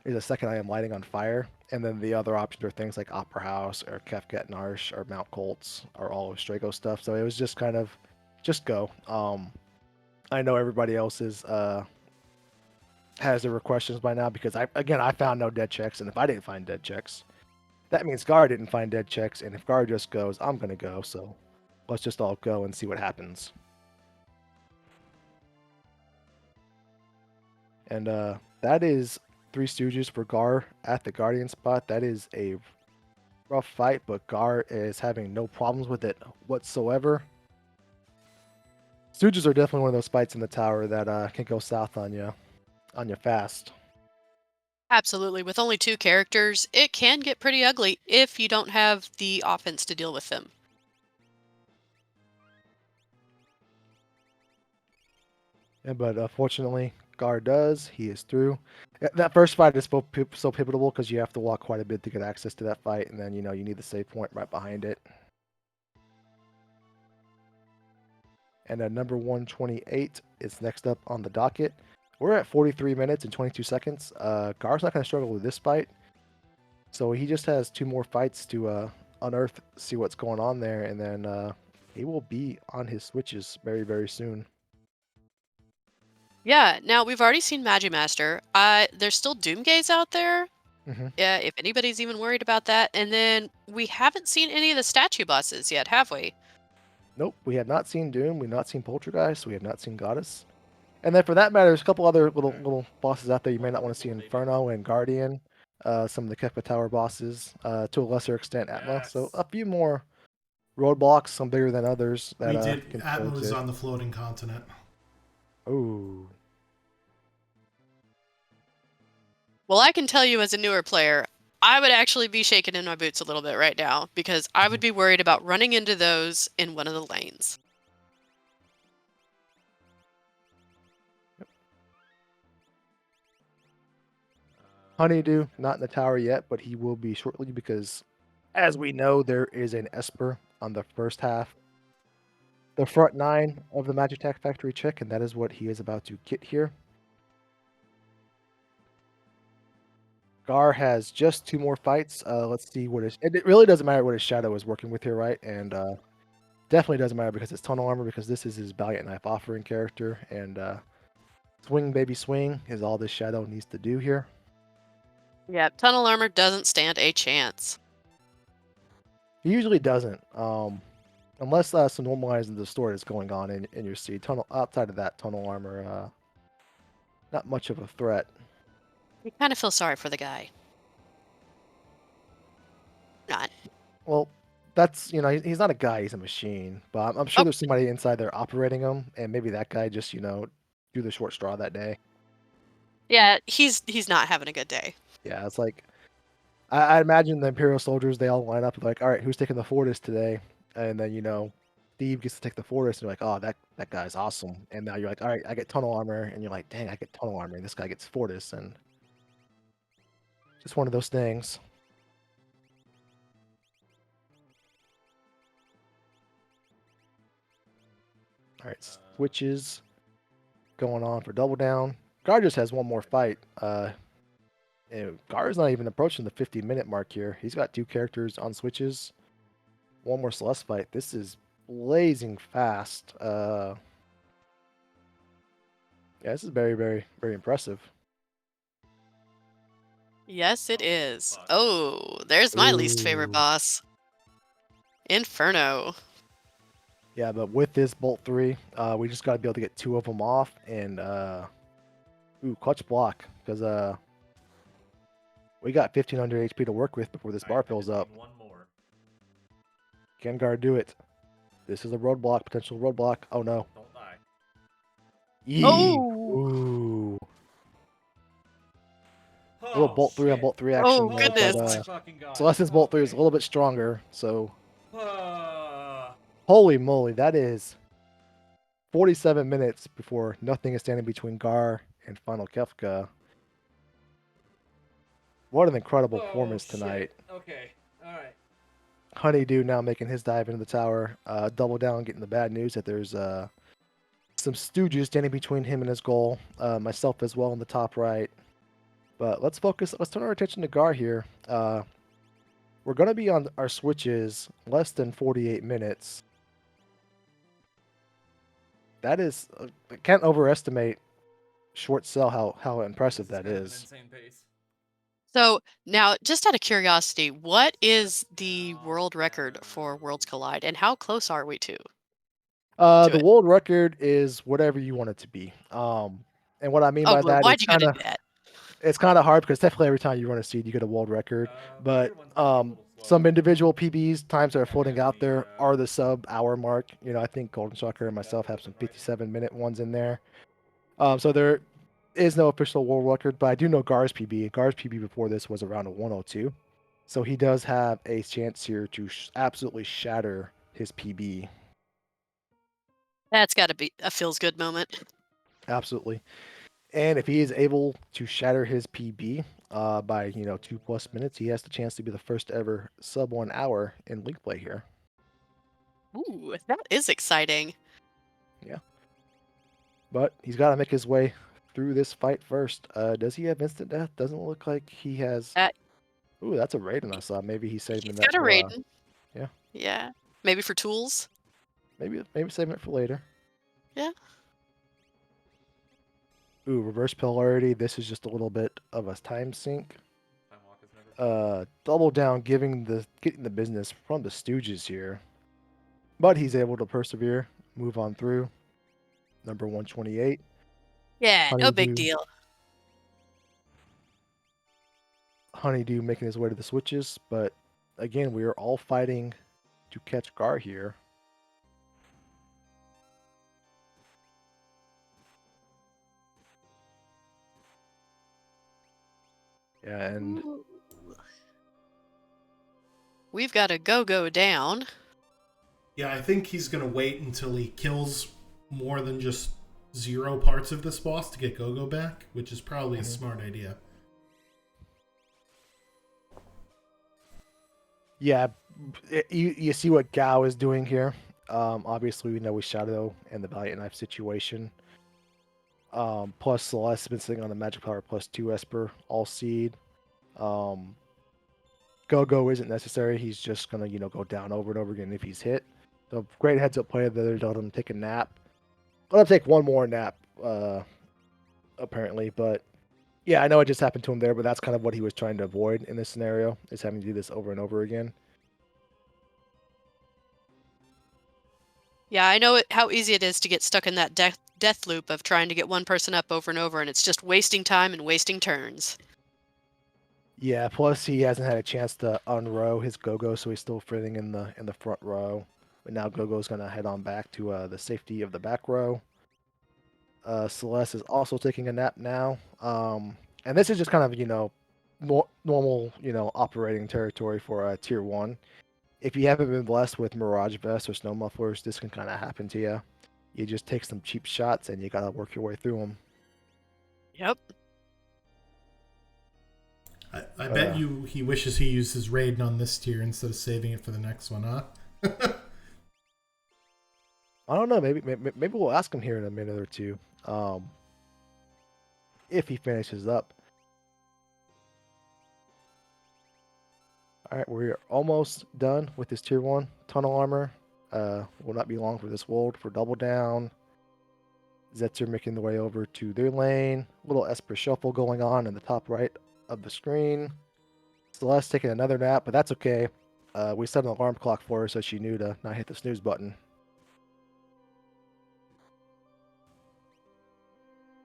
there's a second I am lighting on fire. And then the other options are things like Opera House or Kefket Narsh or Mount Colts or all of Strago stuff. So it was just kind of, just go. I know everybody else has their questions by now because I found no dead checks, and if I didn't find dead checks, that means Gar didn't find dead checks, and if Gar just goes, I'm gonna go. So let's just all go and see what happens. And that is Three Stooges for Gar at the Guardian spot. That is a rough fight, but Gar is having no problems with it whatsoever. Stooges are definitely one of those fights in the tower that can go south on you fast. Absolutely. With only 2 characters, it can get pretty ugly if you don't have the offense to deal with them. Yeah, but fortunately, Gar does. He is through. That first fight is so pivotal because you have to walk quite a bit to get access to that fight, and then you need the save point right behind it. And number 128 is next up on the docket. We're at 43 minutes and 22 seconds. Gar's not going to struggle with this fight, so he just has 2 more fights to unearth, see what's going on there, and then he will be on his switches very, very soon. Yeah, now we've already seen Magimaster. There's still Doomgaze out there. Mm-hmm. Yeah, if anybody's even worried about that. And then we haven't seen any of the statue bosses yet, have we? Nope, we have not seen Doom. We've not seen Poltergeist. We have not seen Goddess. And then for that matter, there's a couple other little bosses out there you may not want to see: Inferno and Guardian. Some of the Kefka Tower bosses, to a lesser extent, Atma. So a few more roadblocks, some bigger than others. That Atma was on the floating continent. Oh. Well, I can tell you as a newer player, I would actually be shaking in my boots a little bit right now because I would be worried about running into those in one of the lanes. Honeydew, not in the tower yet, but he will be shortly because, as we know, there is an Esper on the first half. The front 9 of the Magitech Factory check, and that is what he is about to get here. Gar has just 2 more fights. Let's see what it really doesn't matter what his shadow is working with here, right? And definitely doesn't matter because it's tunnel armor, because this is his Valiant Knife offering character, and swing baby swing is all this shadow needs to do here. Yeah, tunnel armor doesn't stand a chance. He usually doesn't, unless some normalizing the story is going on in your seed. Outside of that, tunnel armor, not much of a threat. You kind of feel sorry for the guy. Not. Well, that's, he's not a guy, he's a machine. But I'm sure there's somebody inside there operating him, and maybe that guy just, threw the short straw that day. Yeah, he's not having a good day. Yeah, it's like, I imagine the Imperial soldiers, they all line up like, all right, who's taking the Fortis today? And then, Steve gets to take the Fortis, and you're like, oh, that guy's awesome. And now you're like, all right, I get tunnel armor, and you're like, dang, I get tunnel armor, and this guy gets Fortis, and just one of those things. All right, switches going on for double down. Gar just has one more fight. Gar's not even approaching the 50-minute mark here. He's got 2 characters on switches. One more Celeste fight. This is blazing fast. Yeah, this is very, very, very impressive. Yes, it is. Oh, there's my least favorite boss. Inferno. Yeah, but with this Bolt 3, we just got to be able to get 2 of them off. And, clutch block. because we got 1500 HP to work with before this bar Alright, I fills just up. need one more. Can Gar do it? This is a roadblock, potential roadblock. Oh no. Don't die. Yee. Oh. Ooh. A little Oh, bolt 3 on shit. bolt 3 action Oh, there, goodness. but Oh my fucking god. Celeste's bolt 3 is a Okay. little bit stronger, so Uh, holy moly, that is 47 minutes before nothing is standing between Gar and Final Kefka. What an incredible performance tonight. Okay. Alright. Honeydew now making his dive into the tower. Double down, getting the bad news that there's some stooges standing between him and his goal. Myself as well in the top right. But let's focus. Let's turn our attention to Gar here. We're going to be on our switches less than 48 minutes. That is, I can't overestimate short cell how impressive This is that kind of an is. insane pace. So now, just out of curiosity, what is the world record for Worlds Collide, and how close are we to The it? world record is whatever you want it to be. And what I mean Oh, by well, that is why'd you kind gotta of do that? it's kind of hard because technically every time you run a seed, you get a world record. The But weird one's gonna be a little slow. some individual PBs times that are And floating then out the, there are the sub-hour mark. You know, I think Golden Shocker and myself have some 57-minute ones in there. So there is no official world record, but I do know Gar's PB. Gar's PB before this was around a 102. So he does have a chance here to absolutely shatter his PB. That's gotta be a feels good moment. Absolutely. And if he is able to shatter his PB by 2+ minutes, he has the chance to be the first ever sub 1 hour in league play here. Ooh, that is exciting. Yeah. But he's got to make his way through this fight first. Does he have instant death? Doesn't look like he has. That Ooh, that's a Raiden I saw. Maybe he's saving he's that got a for. Raiden. Yeah. Yeah. Maybe for tools. Maybe saving it for later. Yeah. Ooh, reverse polarity. This is just a little bit of a time sink. Time walk is never. Double down, getting the business from the Stooges here. But he's able to persevere, move on through. Number 128. Yeah, no big Honeydew. deal. Honeydew making his way to the switches, but again, we are all fighting to catch Gar here. Yeah, and Ooh. We've got to go down. Yeah, I think he's gonna wait until he kills more than just 0 parts of this boss to get Go-Go back, which is probably a smart idea. yeah, you see what Gao is doing here. Obviously, we know with Shadow and the Valiant Knife situation. Plus, Celeste has been sitting on the Magic Power +2 Esper, all seed. Go-Go isn't necessary. He's just going to, go down over and over again if he's hit. So, great heads-up play there to let him take a nap. Let him take one more nap, apparently. But, yeah, I know it just happened to him there, but that's kind of what he was trying to avoid in this scenario, is having to do this over and over again. Yeah, I know how easy it is to get stuck in that death loop of trying to get one person up over and over, and it's just wasting time and wasting turns. Yeah, plus he hasn't had a chance to unrow his Go-Go, so he's still fitting in the front row. But now Go-Go's gonna head on back to the safety of the back row. Celeste is also taking a nap now. And this is just kind of normal operating territory for tier 1. If you haven't been blessed with Mirage Vest or Snow Mufflers, this can kind of happen to you. You just take some cheap shots and you gotta work your way through them. Yep. I bet you he wishes he used his Raiden on this tier instead of saving it for the next one, huh? I don't know. Maybe we'll ask him here in a minute or two. If he finishes up. All right, we're almost done with this tier 1 tunnel armor. Will not be long for this world for double down. Zetzer making the way over to their lane. Little Esper shuffle going on in the top right of the screen. Celeste taking another nap, but that's okay. We set an alarm clock for her so she knew to not hit the snooze button.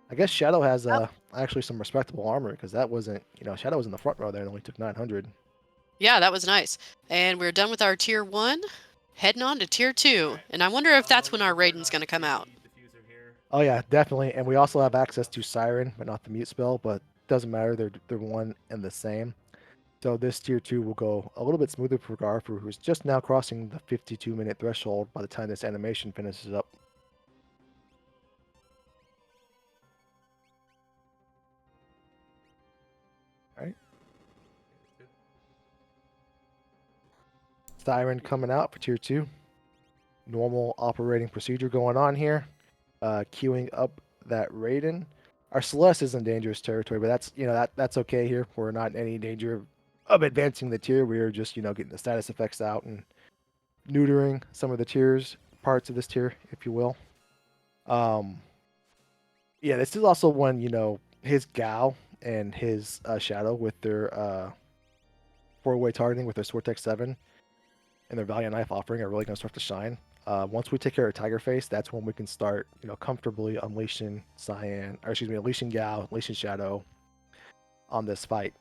I guess Shadow has a actually some respectable armor because that wasn't, Shadow was in the front row there and only took 900. Yeah, that was nice. And we're done with our tier 1, heading on to tier 2. And I wonder if that's when our Raiden's going to come out. Diffuser here. Oh yeah, definitely. And we also have access to Siren, but not the mute spell. But doesn't matter; they're one and the same. So this tier 2 will go a little bit smoother for Garfu, who's just now crossing the 52-minute threshold by the time this animation finishes up. All right. Siren coming out for tier 2. Normal operating procedure going on here. Queuing up that Raiden. Our Celeste is in dangerous territory, but that's okay here. We're not in any danger of advancing the tier. We are just getting the status effects out and neutering some of the parts of this tier, if you will. Yeah, this is also when his Gao and his Shadow with their 4-way targeting with their Sword Tech 7 and their Valiant Knife offering are really going to start to shine. Once we take care of Tiger Face, that's when we can start, comfortably unleashing unleashing Gao, unleashing Shadow on this fight.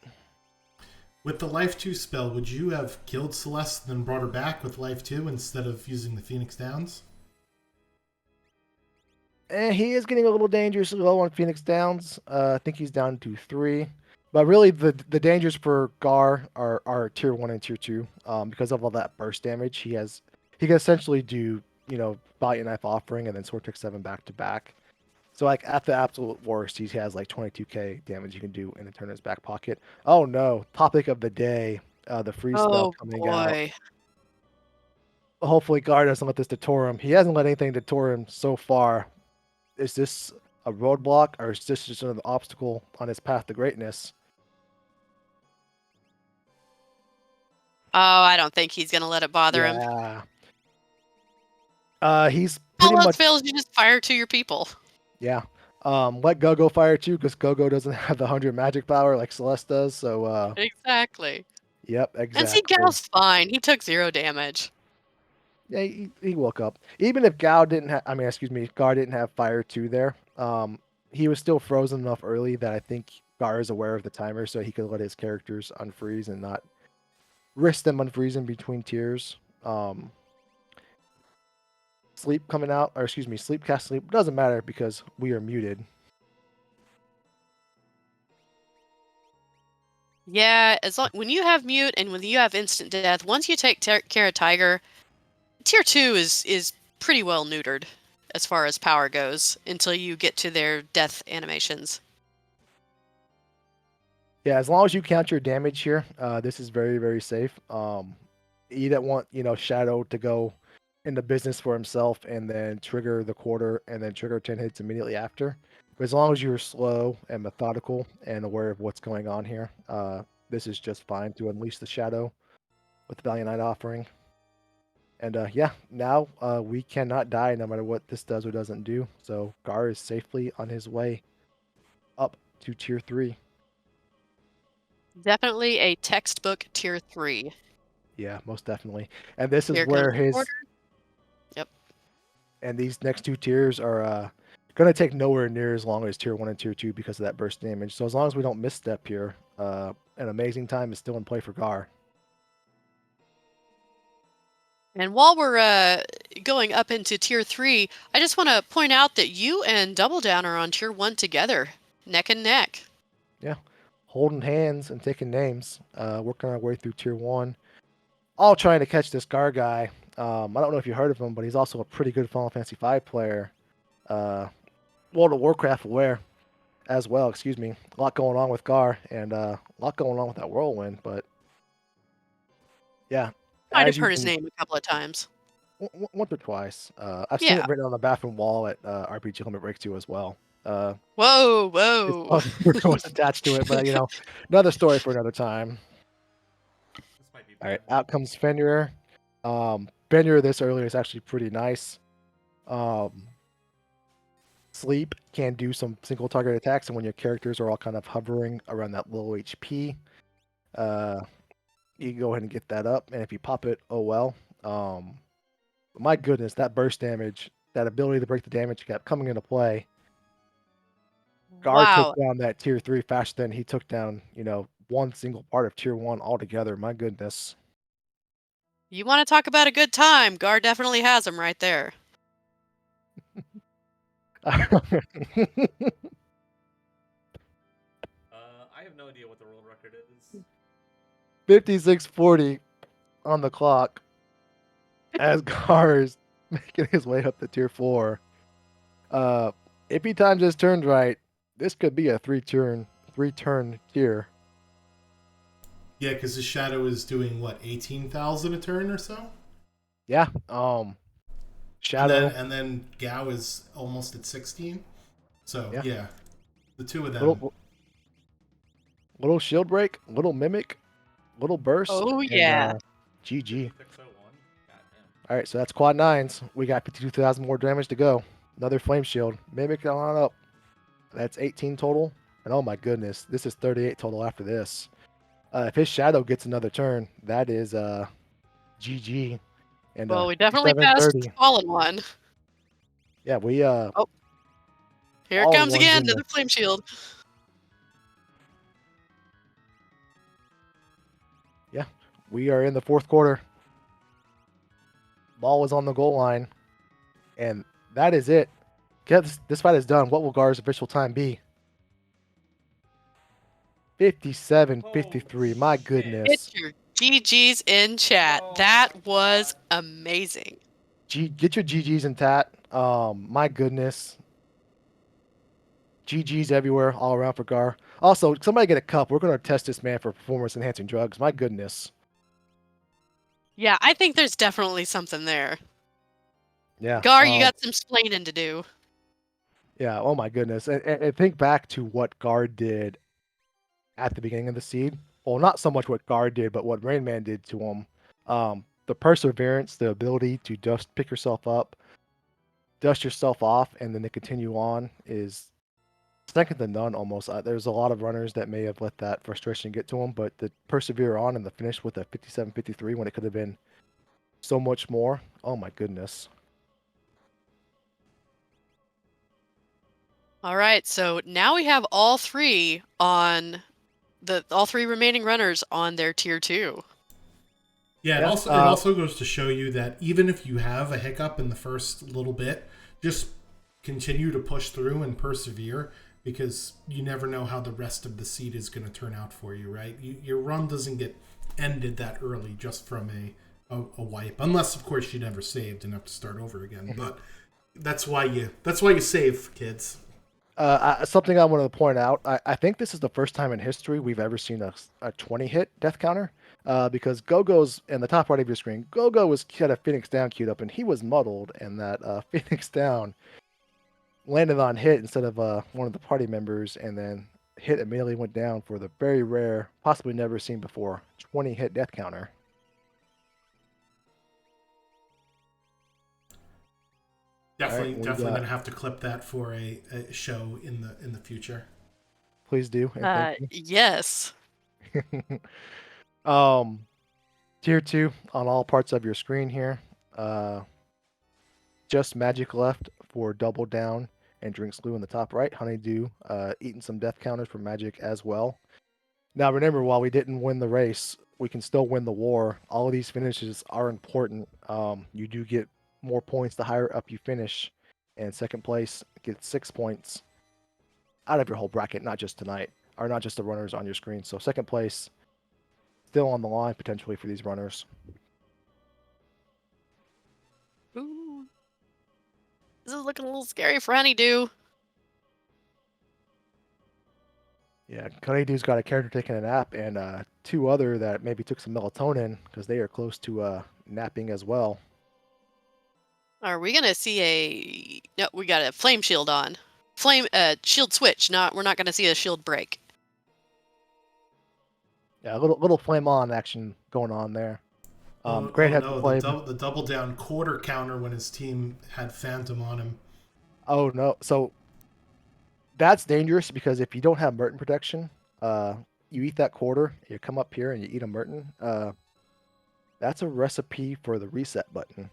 With the Life 2 spell, would you have killed Celeste and then brought her back with Life 2 instead of using the Phoenix Downs? He is getting a little dangerously low on Phoenix Downs. I think he's down to 3. But really, the dangers for Gar are tier 1 and tier 2 because of all that burst damage. He can essentially do, Valiant Knife offering and then Sword Tech 7 back to back. So like at the absolute worst, he has like 22k damage you can do in a turn in his back pocket. Oh no! Topic of the day: the freeze spell Oh, coming out. boy. Hopefully, Gar doesn't let this deter him. He hasn't let anything deter him so far. Is this a roadblock or is this just another obstacle on his path to greatness? Oh, I don't think he's going to let it bother him. Yeah. He's All pretty else much fails, you just fire to your people. yeah. Let Gogo fire too, because Gogo doesn't have the 100 magic power like Celeste does. So Exactly. yep, And see, exactly. Gal's fine. He took 0 damage. Yeah, he woke up. Even if Gar didn't have fire two there. He was still frozen enough early that I think Gar is aware of the timer, so he could let his characters unfreeze and not risk them unfreezing between tiers. Sleep coming out, or excuse me, sleep cast sleep doesn't matter because we are muted. Yeah, when you have mute and when you have instant death, once you take care of Tiger, tier 2 is pretty well neutered as far as power goes until you get to their death animations. Yeah, as long as you count your damage here, this is very, very safe. You don't want, Shadow to go into business for himself and then trigger the quarter and then trigger 10 hits immediately after. But as long as you're slow and methodical and aware of what's going on here, this is just fine to unleash the Shadow with the Valiant Knight offering. And yeah, now we cannot die no matter what this does or doesn't do. So Gar is safely on his way up to tier 3. Definitely a textbook tier 3. Yeah, most definitely. And this is Here comes where the his quarter. Yep. and these next two tiers are going to take nowhere near as long as tier 1 and tier 2 because of that burst damage. So as long as we don't misstep here, an amazing time is still in play for Gar. And while we're going up into tier 3, I just want to point out that you and Double Down are on tier 1 together, neck and neck. Yeah, holding hands and taking names, working our way through tier 1. All trying to catch this Gar guy. I don't know if you heard of him, but he's also a pretty good Final Fantasy V player. World of Warcraft aware as well, excuse me. A lot going on with Gar and a lot going on with that Whirlwind, but yeah, Might have as you heard his can name a couple of times. once or twice. I've seen Yeah. it written on the bathroom wall at RPG Limit Break 2 as well. Whoa, It's whoa. was attached to it, but another story for another time. This might be All right, bad. out comes Fenrir. Fenrir this earlier is actually pretty nice. Sleep can do some single target attacks, and when your characters are all kind of hovering around that low HP, you can go ahead and get that up. And if you pop it, oh well. My goodness, that burst damage, that ability to break the damage kept coming into play. Guard took Wow. down that tier 3 faster than he took down, one single part of tier 1 altogether. My goodness. You want to talk about a good time? Gar definitely has him right there. I have no idea what the world record is. 56:40 on the clock as Gar is making his way up to tier 4. If he times his turns right, this could be a three-turn tier. Yeah, because his shadow is doing what, 18,000 a turn or so. Yeah. Shadow. And then Gao is almost at 16. So Yeah. yeah, the two of them. Little shield break, little mimic, little burst, Oh, and yeah. GG. 601. Goddamn. All right, so that's quad 9s. We got 52,000 more damage to go. Another flame shield. Mimic on up. That's 18 total. And oh my goodness, this is 38 total after this. If his shadow gets another turn, that is GG. And Well, we definitely passed the 5730. fallen one. Yeah, we Oh, here it all comes ones again, in the another flame shield. yeah, we are in the fourth quarter. Ball is on the goal line, and that is it. This fight is done. What will Gar's official time be? 57:53. My shit. goodness. Get your GGs in chat. Oh That my was God. amazing. Get your GGs in tat. My goodness. GGs everywhere, all around for Gar. Also, somebody get a cup. We're gonna test this man for performance enhancing drugs. My goodness. Yeah, I think there's definitely something there. Yeah. Gar, you got some splaining to do. Yeah. Oh my goodness. And think back to what Gar did at the beginning of the seed. Well, not so much what Gar did, but what Rain Man did to him. The perseverance, the ability to just pick yourself up, dust yourself off, and then to continue on is second to none almost. There's a lot of runners that may have let that frustration get to them, but to persevere on and the finish with a 57:53 when it could have been so much more. Oh my goodness. All right, so now we have all three remaining runners on their tier 2. Yeah, Yeah. it also goes to show you that even if you have a hiccup in the first little bit, just continue to push through and persevere, because you never know how the rest of the seed is going to turn out for you, right? Your run doesn't get ended that early just from a wipe, unless of course you never saved and have to start over again. But that's why you save, kids. Something I wanted to point out. I think this is the first time in history we've ever seen a 20 hit death counter. Because Gogo's in the top right of your screen. Gogo had a Phoenix Down queued up, and he was muddled, and that Phoenix Down landed on hit instead of one of the party members, and then hit immediately went down for the very rare, possibly never seen before, 20 hit death counter. Definitely, All right, definitely going to have to clip that for a show in the future. Please do, and thank you. Yes. Tier 2 on all parts of your screen here. Just magic left for double down and drinks glue in the top right. Honeydew eating some death counters for magic as well. Now remember, while we didn't win the race, we can still win the war. All of these finishes are important. You do get more points the higher up you finish, and second place gets 6 points out of your whole bracket, not just tonight, or not just the runners on your screen. So second place still on the line potentially for these runners. Ooh. This is looking a little scary for Honeydew. Yeah, Honeydew got a character taking a nap, and two other that maybe took some melatonin because they are close to napping as well. Are we gonna see no, we got a flame shield on. Shield switch, we're not gonna see a shield break. Yeah, a little flame on action going on there. Great head to No, play. the double down quarter counter when his team had Phantom on him. Oh no, so that's dangerous because if you don't have Merton protection, you eat that quarter, you come up here and you eat a Merton. That's a recipe for the reset button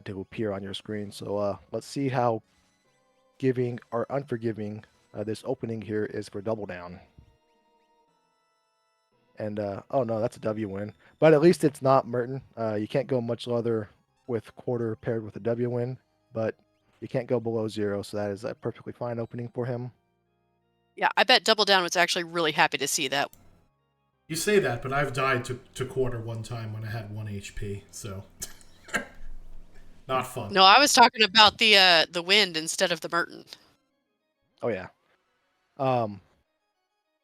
to appear on your screen. So let's see how giving or unforgiving This opening here is for double down. And oh no, that's a W win. But at least it's not Merton. You can't go much lower with quarter paired with a W win, but you can't go below 0, so that is a perfectly fine opening for him. Yeah, I bet Double Down was actually really happy to see that. You say that, but I've died to quarter one time when I had 1 HP, so not fun. No, I was talking about the wind instead of the Merton. Oh yeah.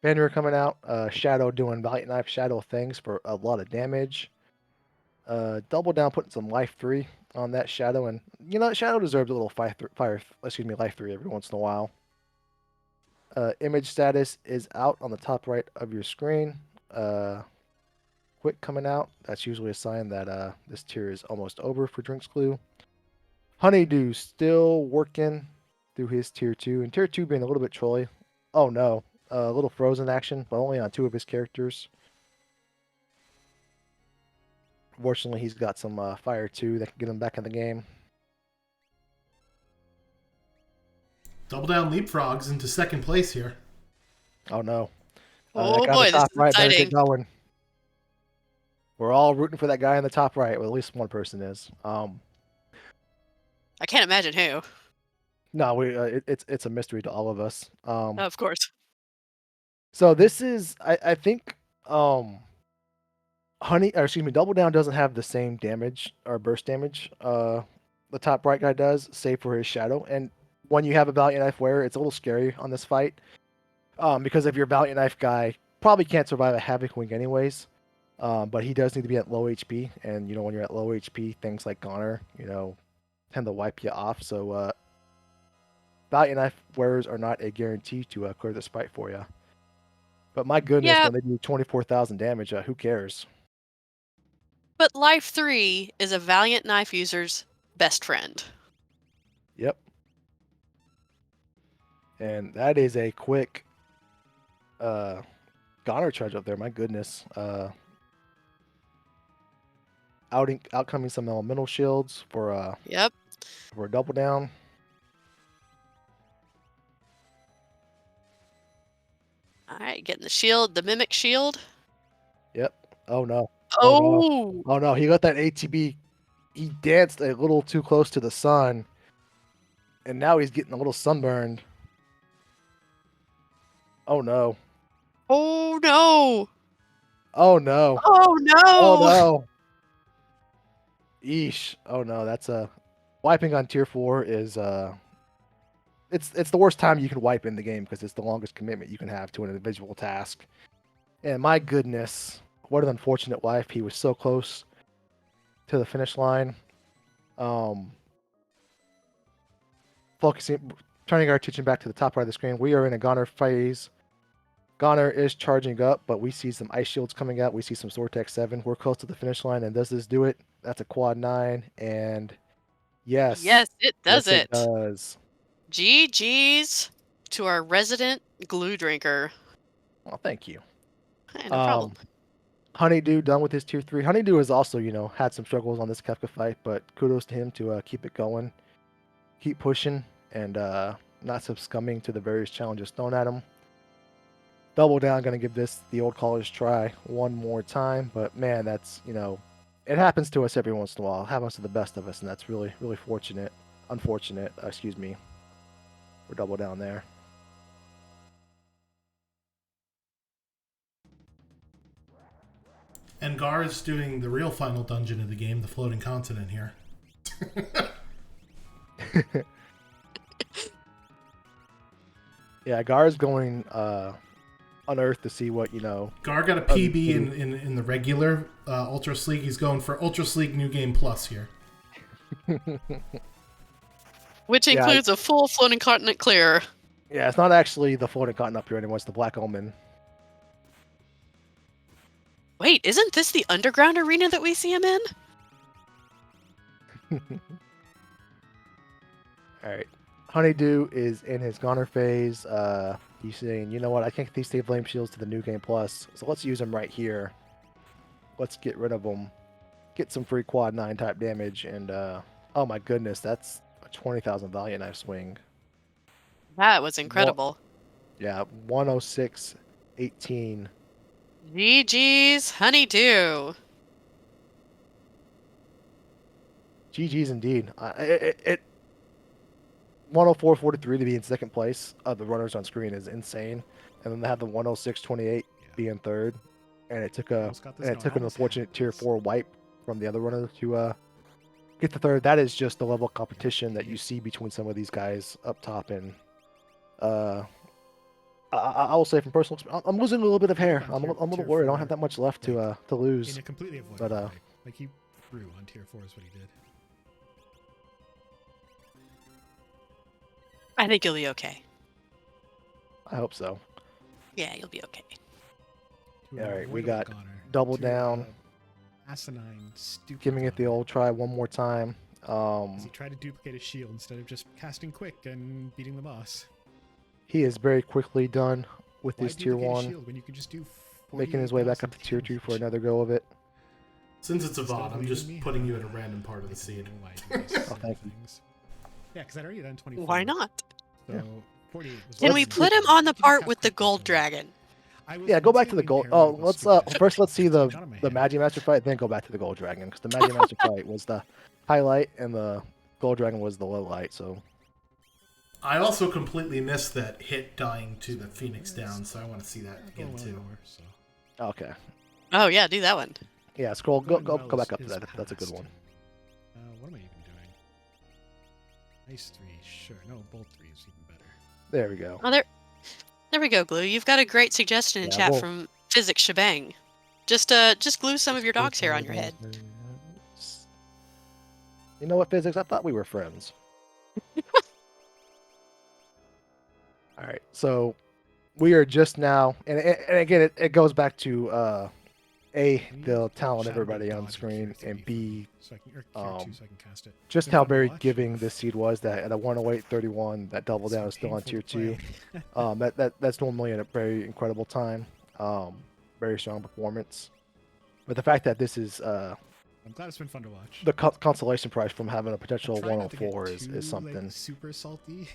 Banner coming out. Shadow doing Valiant Knife Shadow things for a lot of damage. Double down putting some life 3 on that Shadow, and you know Shadow deserves a little life 3 every once in a while. Image status is out on the top right of your screen. Quick coming out. That's usually a sign that this tier is almost over for Drinks Clue. Honeydew still working through his tier 2, and tier 2 being a little bit trolly. Oh no, a little frozen action, but only on 2 of his characters. Fortunately, he's got some fire 2 that can get him back in the game. Double down leapfrogs into second place here. Oh no. Oh that guy boy, on the this top is right better exciting. get going. We're all rooting for that guy in the top right. Well, at least one person is. I can't imagine who. No, it's a mystery to all of us. Of course. So this is I think Double Down doesn't have the same damage or burst damage the top right guy does, save for his Shadow. And when you have a Valiant Knife wearer, it's a little scary on this fight. Because if your Valiant Knife guy probably can't survive a Havoc Wing anyways. But he does need to be at low HP, and you know when you're at low HP, things like Goner, tend to wipe you off. So Valiant Knife wearers are not a guarantee to clear this fight for you. But my goodness, Yeah, when they do 24,000 damage, who cares? but Life 3 is a Valiant Knife user's best friend. Yep. And that is a quick Goner charge up there. My goodness. Outcoming some elemental shields for a double down. All right, getting the shield, the Mimic shield. Yep. Oh no. Oh no. Oh, Oh no. He got that ATB. He danced a little too close to the sun. And now he's getting a little sunburned. Oh no. oh no. Oh no. Oh Oh no. no. Eesh. Oh no. That's wiping on tier 4 is it's the worst time you can wipe in the game because it's the longest commitment you can have to an individual task. And my goodness, what an unfortunate wipe. He was so close to the finish line. Turning our attention back to the top right of the screen, we are in a Goner phase. Goner is charging up, but we see some ice shields coming out. We see some Sword Tech 7. We're close to the finish line, and does this do it? That's a quad 9, and yes. Yes, it does Yes, it it. does. GG's to our resident glue drinker. Well, thank you. Hey, no problem. Honeydew done with his tier 3. Honeydew has also, had some struggles on this Kefka fight, but kudos to him to keep it going, keep pushing, and not succumbing to the various challenges thrown at him. Double down, gonna give this the old college try one more time, but man, that's it happens to us every once in a while. It happens to the best of us, and that's really, really unfortunate. Excuse me, for double down there. And Gar is doing the real final dungeon of the game, the floating continent here. Yeah, Gar's going unearth to see what Gar got a PB in the regular Ultros League. He's going for Ultros League New Game Plus here. Which includes a full floating continent clear. Yeah, it's not actually the floating continent up here anymore. It's the Black Omen. Wait, isn't this the underground arena that we see him in? All right. Honeydew is in his Goner phase. He's saying, you know what, I can't get these Stay Flame Shields to the New Game Plus, so let's use them right here. Let's get rid of them. Get some free quad 9 type damage, and oh my goodness, that's a 20,000 Valiant Knife swing. That was incredible. Yeah, 106.18. GG's honeydew. GG's indeed. 104.43 to be in second place of the runners on screen is insane, and then they have the 106.28 be in third, and it took Almost got this. No, I an almost had unfortunate tier this. 4 wipe from the other runner to get the third. That is just the level of competition that you see between some of these guys up top, and I will say from personal experience, I'm losing a little bit of hair. I'm a little worried. I don't have that much left to In lose. a completely avoidable But way. Like he threw on tier 4 is what he did. I think you'll be okay. I hope so. Yeah, you'll be okay. To All an right, we avoidable got goner, double to down. Asinine, stupid. Giving it the goner. old try one more time. As he tried to duplicate his shield instead of just casting quick and beating the boss. He is very quickly done with Why his tier duplicate a 1, shield when you can just do making his way back up to tier 2 for 48,000 another go of it. Since it's a Instead of VOD, I'm leaving just me, putting you at a random part of the scene. Oh, thank you. Yeah, because I'd already done 24. Why not? So Yeah. 48 was Can Let's- we what put I him did. on the You can part cast with the quick gold also. dragon? I was Yeah, go back to the considering gold. parallel Oh, with let's Switch. first let's see the Got on my the head. Magi Master fight, then go back to the Gold Dragon because the Magi Master fight was the highlight and the Gold Dragon was the low light. So I also completely missed that hit dying to the Phoenix down, so I want to see that Going again well too. more, so. okay, Oh yeah, do that one. yeah, scroll Going go well back up to is that. That's a good past. one. What am I even doing? Nice 3, sure. No, bolt 3 is even better. There we go. Oh, there we go, Glue. You've got a great suggestion in Yeah, chat well- from Physics Shebang. Just glue some of your dog's hair on your head. You know what, Physics? I thought we were friends. All right, so we are just now, and again, it goes back to the talent of everybody on screen, and B, so I can, or tier 2 so I can cast it. just Been how fun to very watch. giving this seed was. That at a 108.31, that double It's down been is still on painful tier to 2. play. That's normally a very incredible time. Very strong performance. But the fact that this is I'm glad it's been fun to watch. the consolation prize from having a potential Try not to get 104 is too, something. like, super salty.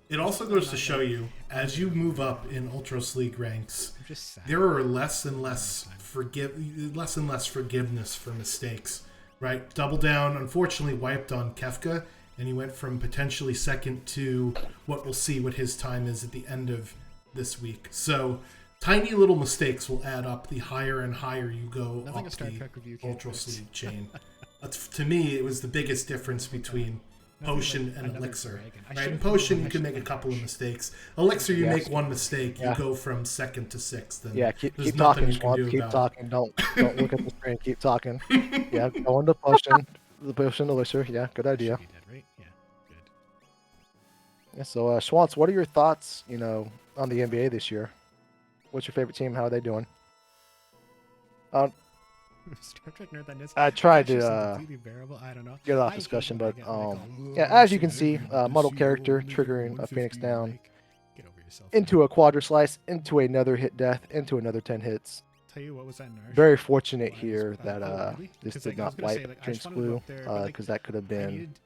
It also goes to show you, as you move up in Ultros League ranks, I'm just sad. there are less and less forgiveness for mistakes. Right? Double Down unfortunately wiped on Kefka, and he went from potentially second to what we'll see what his time is at the end of this week. So tiny little mistakes will add up the higher and higher you go Nothing a up Star the Trek review can't Ultros fix. League chain. To me, it was the biggest difference between Nothing Potion like and another Elixir. dragon. I Right? In should've Potion, known you I can should make a have couple of pushed. mistakes. Elixir, you Yes. make one mistake, you Yeah. go from second to sixth. And Yeah, keep there's talking, nothing you can Schwantz. do Keep about talking. Don't look at the screen. Keep talking. Yeah, go into potion. The potion elixir. Yeah, good I idea. should be dead, right? Yeah, good. Yeah, so Schwantz, what are your thoughts, on the NBA this year? What's your favorite team? How are they doing? Star Trek nerd that is. I tried Actually to something completely bearable. I don't know. get off I hate discussion, when I but get, like, all, yeah, "Oh, as you so can see, living this muddle year, character living triggering a 150, Phoenix down like, get over yourself. into a quadra slice, into another hit death, into another 10 hits. Tell you what was that Narsh? Very fortunate Oh, I was- here that oh, really? this 'Cause, did like, I was not gonna say, wipe like, I Jinx just wanted to go Blue up there, but, like, because that could have I been needed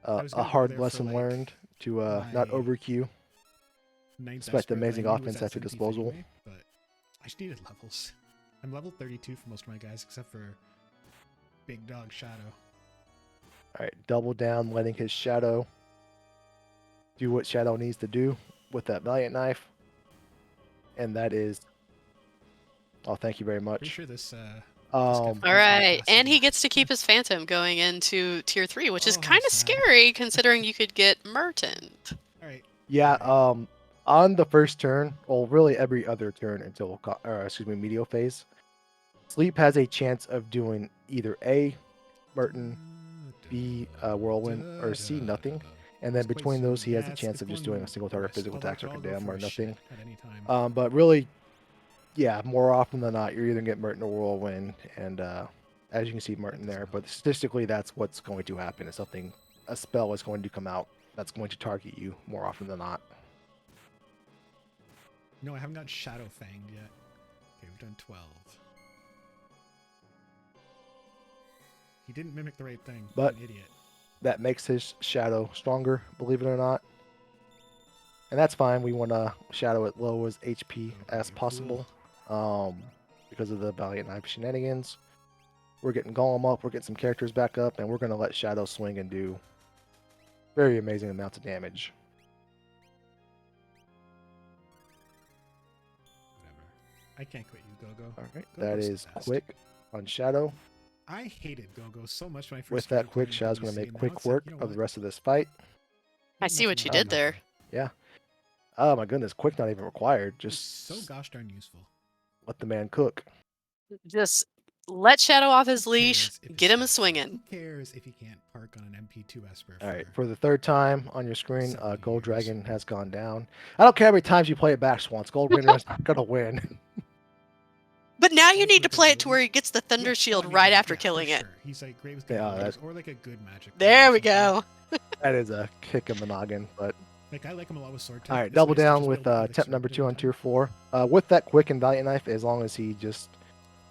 I was a gonna go hard there for, lesson like, learned to not my overqueue. 9th Despite best the player, amazing but I knew offense was at your 17th disposal. anyway, but I just needed levels. I'm level 32 for most of my guys, except for Big Dog Shadow. All right, double down, letting his Shadow do what Shadow needs to do with that Valiant Knife. And that is... Oh, thank you very Pretty much. sure this. Um, All right, and he gets to keep his Phantom going into tier 3, which is Oh, kind of sad. scary considering you could get Mertent. All right. yeah, on the first turn, well, really every other turn until, Meteor phase, Sleep has a chance of doing either A, Merton, B, Whirlwind, or C, nothing. And then between those, he has a chance of just doing a single target physical attack or condemn or nothing. At any time. But really, yeah, more often than not, you're either going to get Merton or Whirlwind. And as you can see, Merton there. But statistically, that's what's going to happen. It's a spell is going to come out that's going to target you more often than not. No, I haven't got Shadow Fanged yet. Okay, we've done 12. He didn't mimic the right thing. But- An idiot. That makes his Shadow stronger, believe it or not. and that's fine. We want to Shadow at low as HP as possible, because of the Valiant Knife shenanigans. We're getting Golem up, we're getting some characters back up, and we're going to let Shadow swing and do very amazing amounts of damage. Whatever. I can't quit you, Go-Go. All right, Go-Go's that the is best. quick on Shadow. I hated Go-Go so much when I first With started that quick, playing Shadow's going to WC, make and now quick it's like, work you know of the what? rest of this fight. I see what you Nothing did there. nothing. Yeah. Oh my goodness, quick not even required. It's Just so gosh darn useful. let the man cook. Just let Shadow off his Who leash, cares if get it's him a fast? swinging. Who cares if you can't park on an MP2 Esper? All right, for for the third time on your screen, 70 Gold years. Dragon has gone down. I don't care how many times you play it back, Swans. Gold Winner is gonna win. But now you Like need to with play it to abilities? where he gets the Yeah, Thunder oh, Shield I mean, right yeah, after for killing it. sure. He's like great with Yeah, abilities, or like a good magic. There we combo or something. go. That is a kick in the noggin. But Like I like him a lot with sword. all right, This way double you still down just with build Elixir temp number every 2 on time. tier 4. With that quick and Valiant Knife, as long as he just,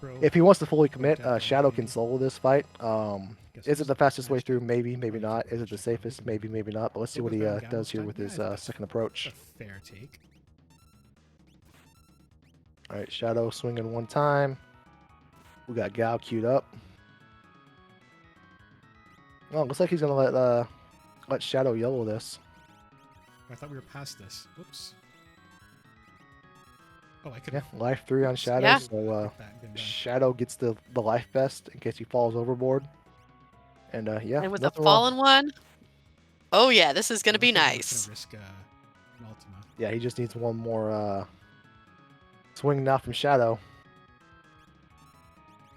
Bro, if he wants to fully commit, Protect Shadow LP. can solo this fight. Guess Is who's it the fastest way matched through? up? Maybe, maybe Oh, you not. forgot Is it the matched up. safest? Maybe, maybe not. But let's see what Gogo's he better than does Gal's here time? with Yeah, his that's second a approach. fair take. All right, Shadow swinging one time. We got Gao queued up. Oh, looks like he's gonna let Shadow yellow this. I thought we were past this. Whoops. Oh, I could Yeah, have. life 3 on Shadow. Yeah. So Shadow gets the life vest in case he falls overboard. And yeah, And with the nothing wrong. fallen one, oh yeah, this is gonna be nice. Risk, an Ultima. Yeah, he just needs one more swing now from Shadow.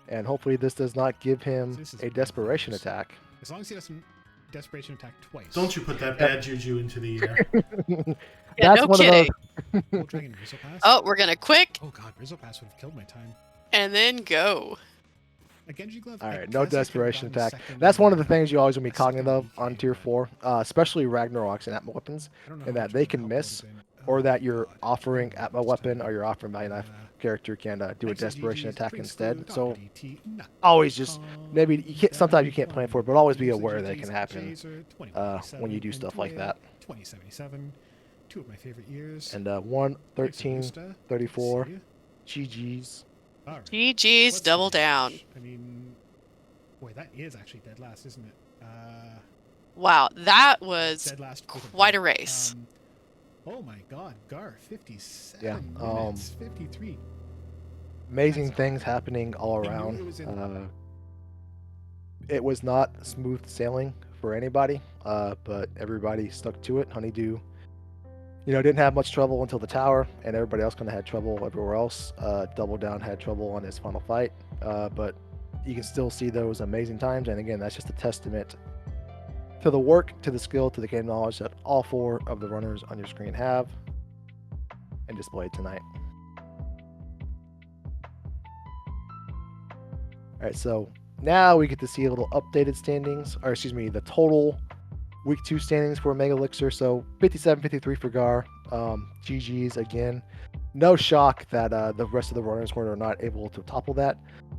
And hopefully this does not give him This is a big desperation news. attack. As long as he doesn't desperation attack twice. Don't you put that bad juju into the air. Yeah, That's no one kidding. of those. Gold Dragon Rizzo Pass? Oh, we're gonna quick Oh god, Rizzo Pass would have killed my time. and then go. A Genji Glove? All I right, no guess I could've desperation gotten attack. second, That's one of the things you always want to be a second cognizant of DK, on tier but 4, especially Ragnaroks and Atma weapons, I don't know and how that much they of a can help that miss, would've been. or Oh that my you're God, offering killing me Atma this weapon time. or you're offering Valiant Knife character can do a Thanks to desperation GG's attack free instead. exclude So DT, not always just com, maybe you can't. Sometimes you can't plan for it, but always be Use the aware that it GG's can happen Jazer, when you 2097, do and stuff like Twig, that. 2077, two of my favorite years. And 1, Thanks, 13, Augusta. Good to 34, see you. GG's. All right. GG's What's double the down. damage? I mean, boy, that is actually dead last, isn't it? Wow, that was Dead last with quite a break. race. Oh my God, Gar, 57 Yeah, minutes, 53. Amazing That's things happening all I knew around. it was in- It was not smooth sailing for anybody, but everybody stuck to it. Honeydew, didn't have much trouble until the tower, and everybody else kind of had trouble everywhere else. Double Down had trouble on his final fight, but you can still see those amazing times. And again, that's just a testament to the work, to the skill, to the game knowledge that all 4 of the runners on your screen have and displayed tonight. All right, so now we get to see a little updated standings, or excuse me, the total week 2 standings for Megalixir. So 57-53 for Gar. GG's again. No shock that the rest of the runners were not able to topple that.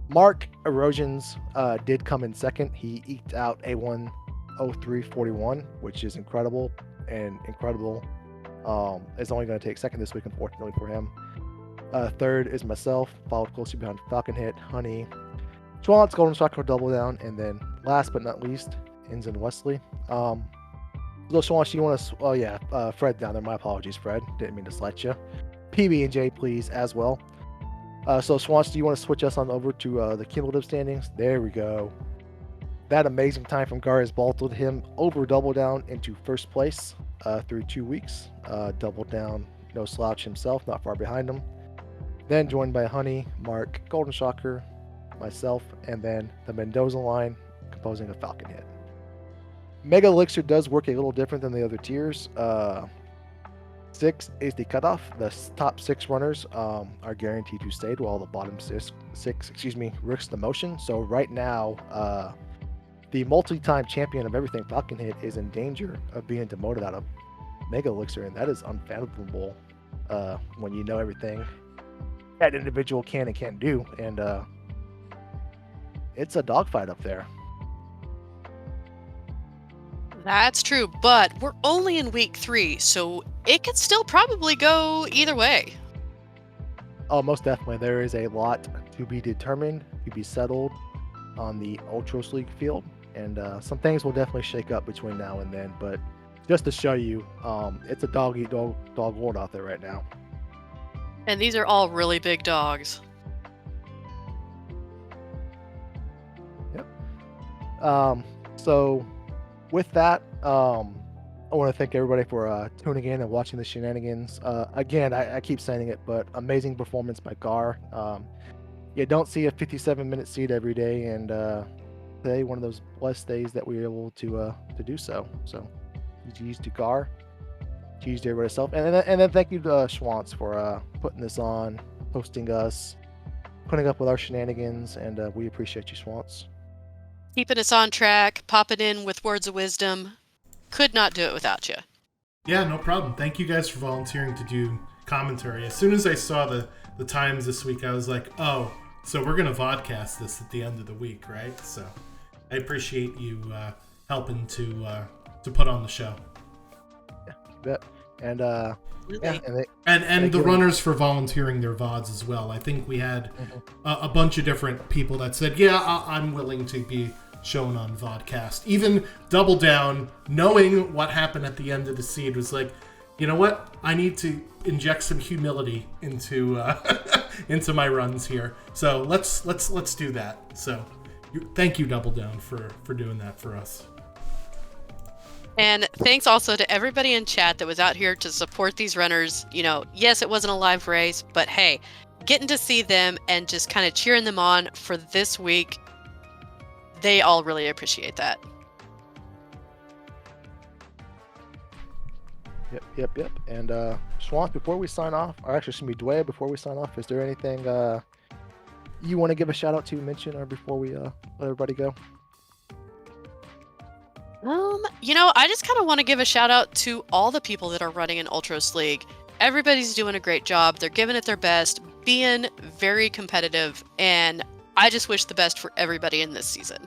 Mark Erosions did come in second. He eked out a 1:03.41, which is incredible and incredible. It's only going to take second this week, unfortunately for him. Third is myself, followed closely behind Falcon Hit, Honey, Schwantz, Golden Shocker, Double Down, and then last but not least, Inns and Wesley. So Schwantz, you want to? Oh yeah, Fred down there. My apologies, Fred. Didn't mean to slight you. PB and J, please, as well. So Schwantz, do you want to switch us on over to the cumulative standings? There we go. That amazing time from Gar has vaulted him over Double Down into first place through 2 weeks. Double Down, no slouch himself, not far behind him. Then joined by Honey, Mark, Golden Shocker, myself, and then the Mendoza line composing a Falcon Hit. Megalixir does work a little different than the other tiers. 6 is the cutoff. The top 6 runners are guaranteed to stay, while the bottom 6 risks the motion. So right now, the multi-time champion of everything, Falcon Hit, is in danger of being demoted out of Megalixir, and that is unfathomable when you know everything that individual can and can't do. And it's a dogfight up there. That's true, but we're only in week 3, so it could still probably go either way. Oh, most definitely. There is a lot to be determined, to be settled on the Ultros League field, and some things will definitely shake up between now and then. But just to show you, it's a dog eat dog world out there right now. And these are all really big dogs. So with that, I want to thank everybody for tuning in and watching the shenanigans. Again, I keep saying it, but amazing performance by Gar. You don't see a 57-minute seed every day, and today one of those blessed days that we were able to do so. So, GG's to Gar, GG's to everybody else, and then thank you to Schwantz for putting this on, hosting us, putting up with our shenanigans, and we appreciate you, Schwantz. Keeping us on track, popping in with words of wisdom. Could not do it without you. Yeah, no problem. Thank you guys for volunteering to do commentary. As soon as I saw the times this week, I was like, oh, so we're going to vodcast this at the end of the week, right? So I appreciate you helping to put on the show. Yeah, you bet. And Really? yeah, And the runners for volunteering their VODs as well. I think we had a bunch of different people that said, yeah, I'm willing to be shown on vodcast. Even Double Down, knowing what happened at the end of the seed, was like, you know what? I need to inject some humility into into my runs here. So let's do that. So thank you, Double Down, for doing that for us. And thanks also to everybody in chat that was out here to support these runners. You know, yes, it wasn't a live race, but hey, getting to see them and just kind of cheering them on for this week, they all really appreciate that. Yep. And Schwantz, before we sign off, or actually, excuse me, Dwayne, before we sign off, is there anything you want to give a shout out to, mention, or before we let everybody go? You know, I just kind of want to give a shout out to all the people that are running in Ultros League. Everybody's doing a great job. They're giving it their best, being very competitive, and I just wish the best for everybody in this season.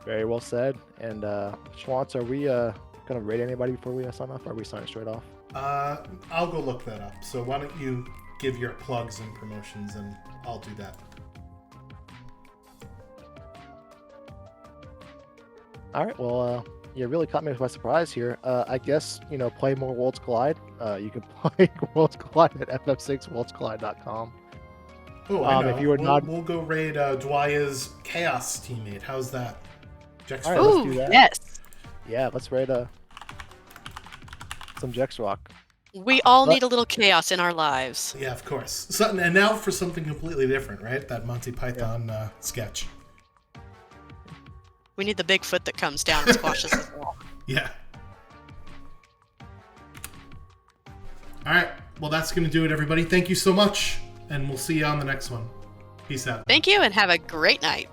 Very well said. And Schwantz, are we going to rate anybody before we sign off, or are we signing straight off? I'll go look that up. So why don't you give your plugs and promotions, and I'll do that. All right, well, you really caught me by surprise here. I guess, play more Worlds Collide. You can play Worlds Collide at ff6worldscollide.com. Oh, I know. If you are not... We'll go raid Dwyer's Chaos teammate. How's that? Jex All right, Rock? let's do that. Yes. Yeah, let's raid some Jex Rock. We all need a little chaos in our lives. Yeah, of course. And now for something completely different, right? That Monty Python sketch. We need the Bigfoot that comes down and squashes us all. Yeah. All right. Well, that's going to do it, everybody. Thank you so much, and we'll see you on the next one. Peace out. Thank you, and have a great night.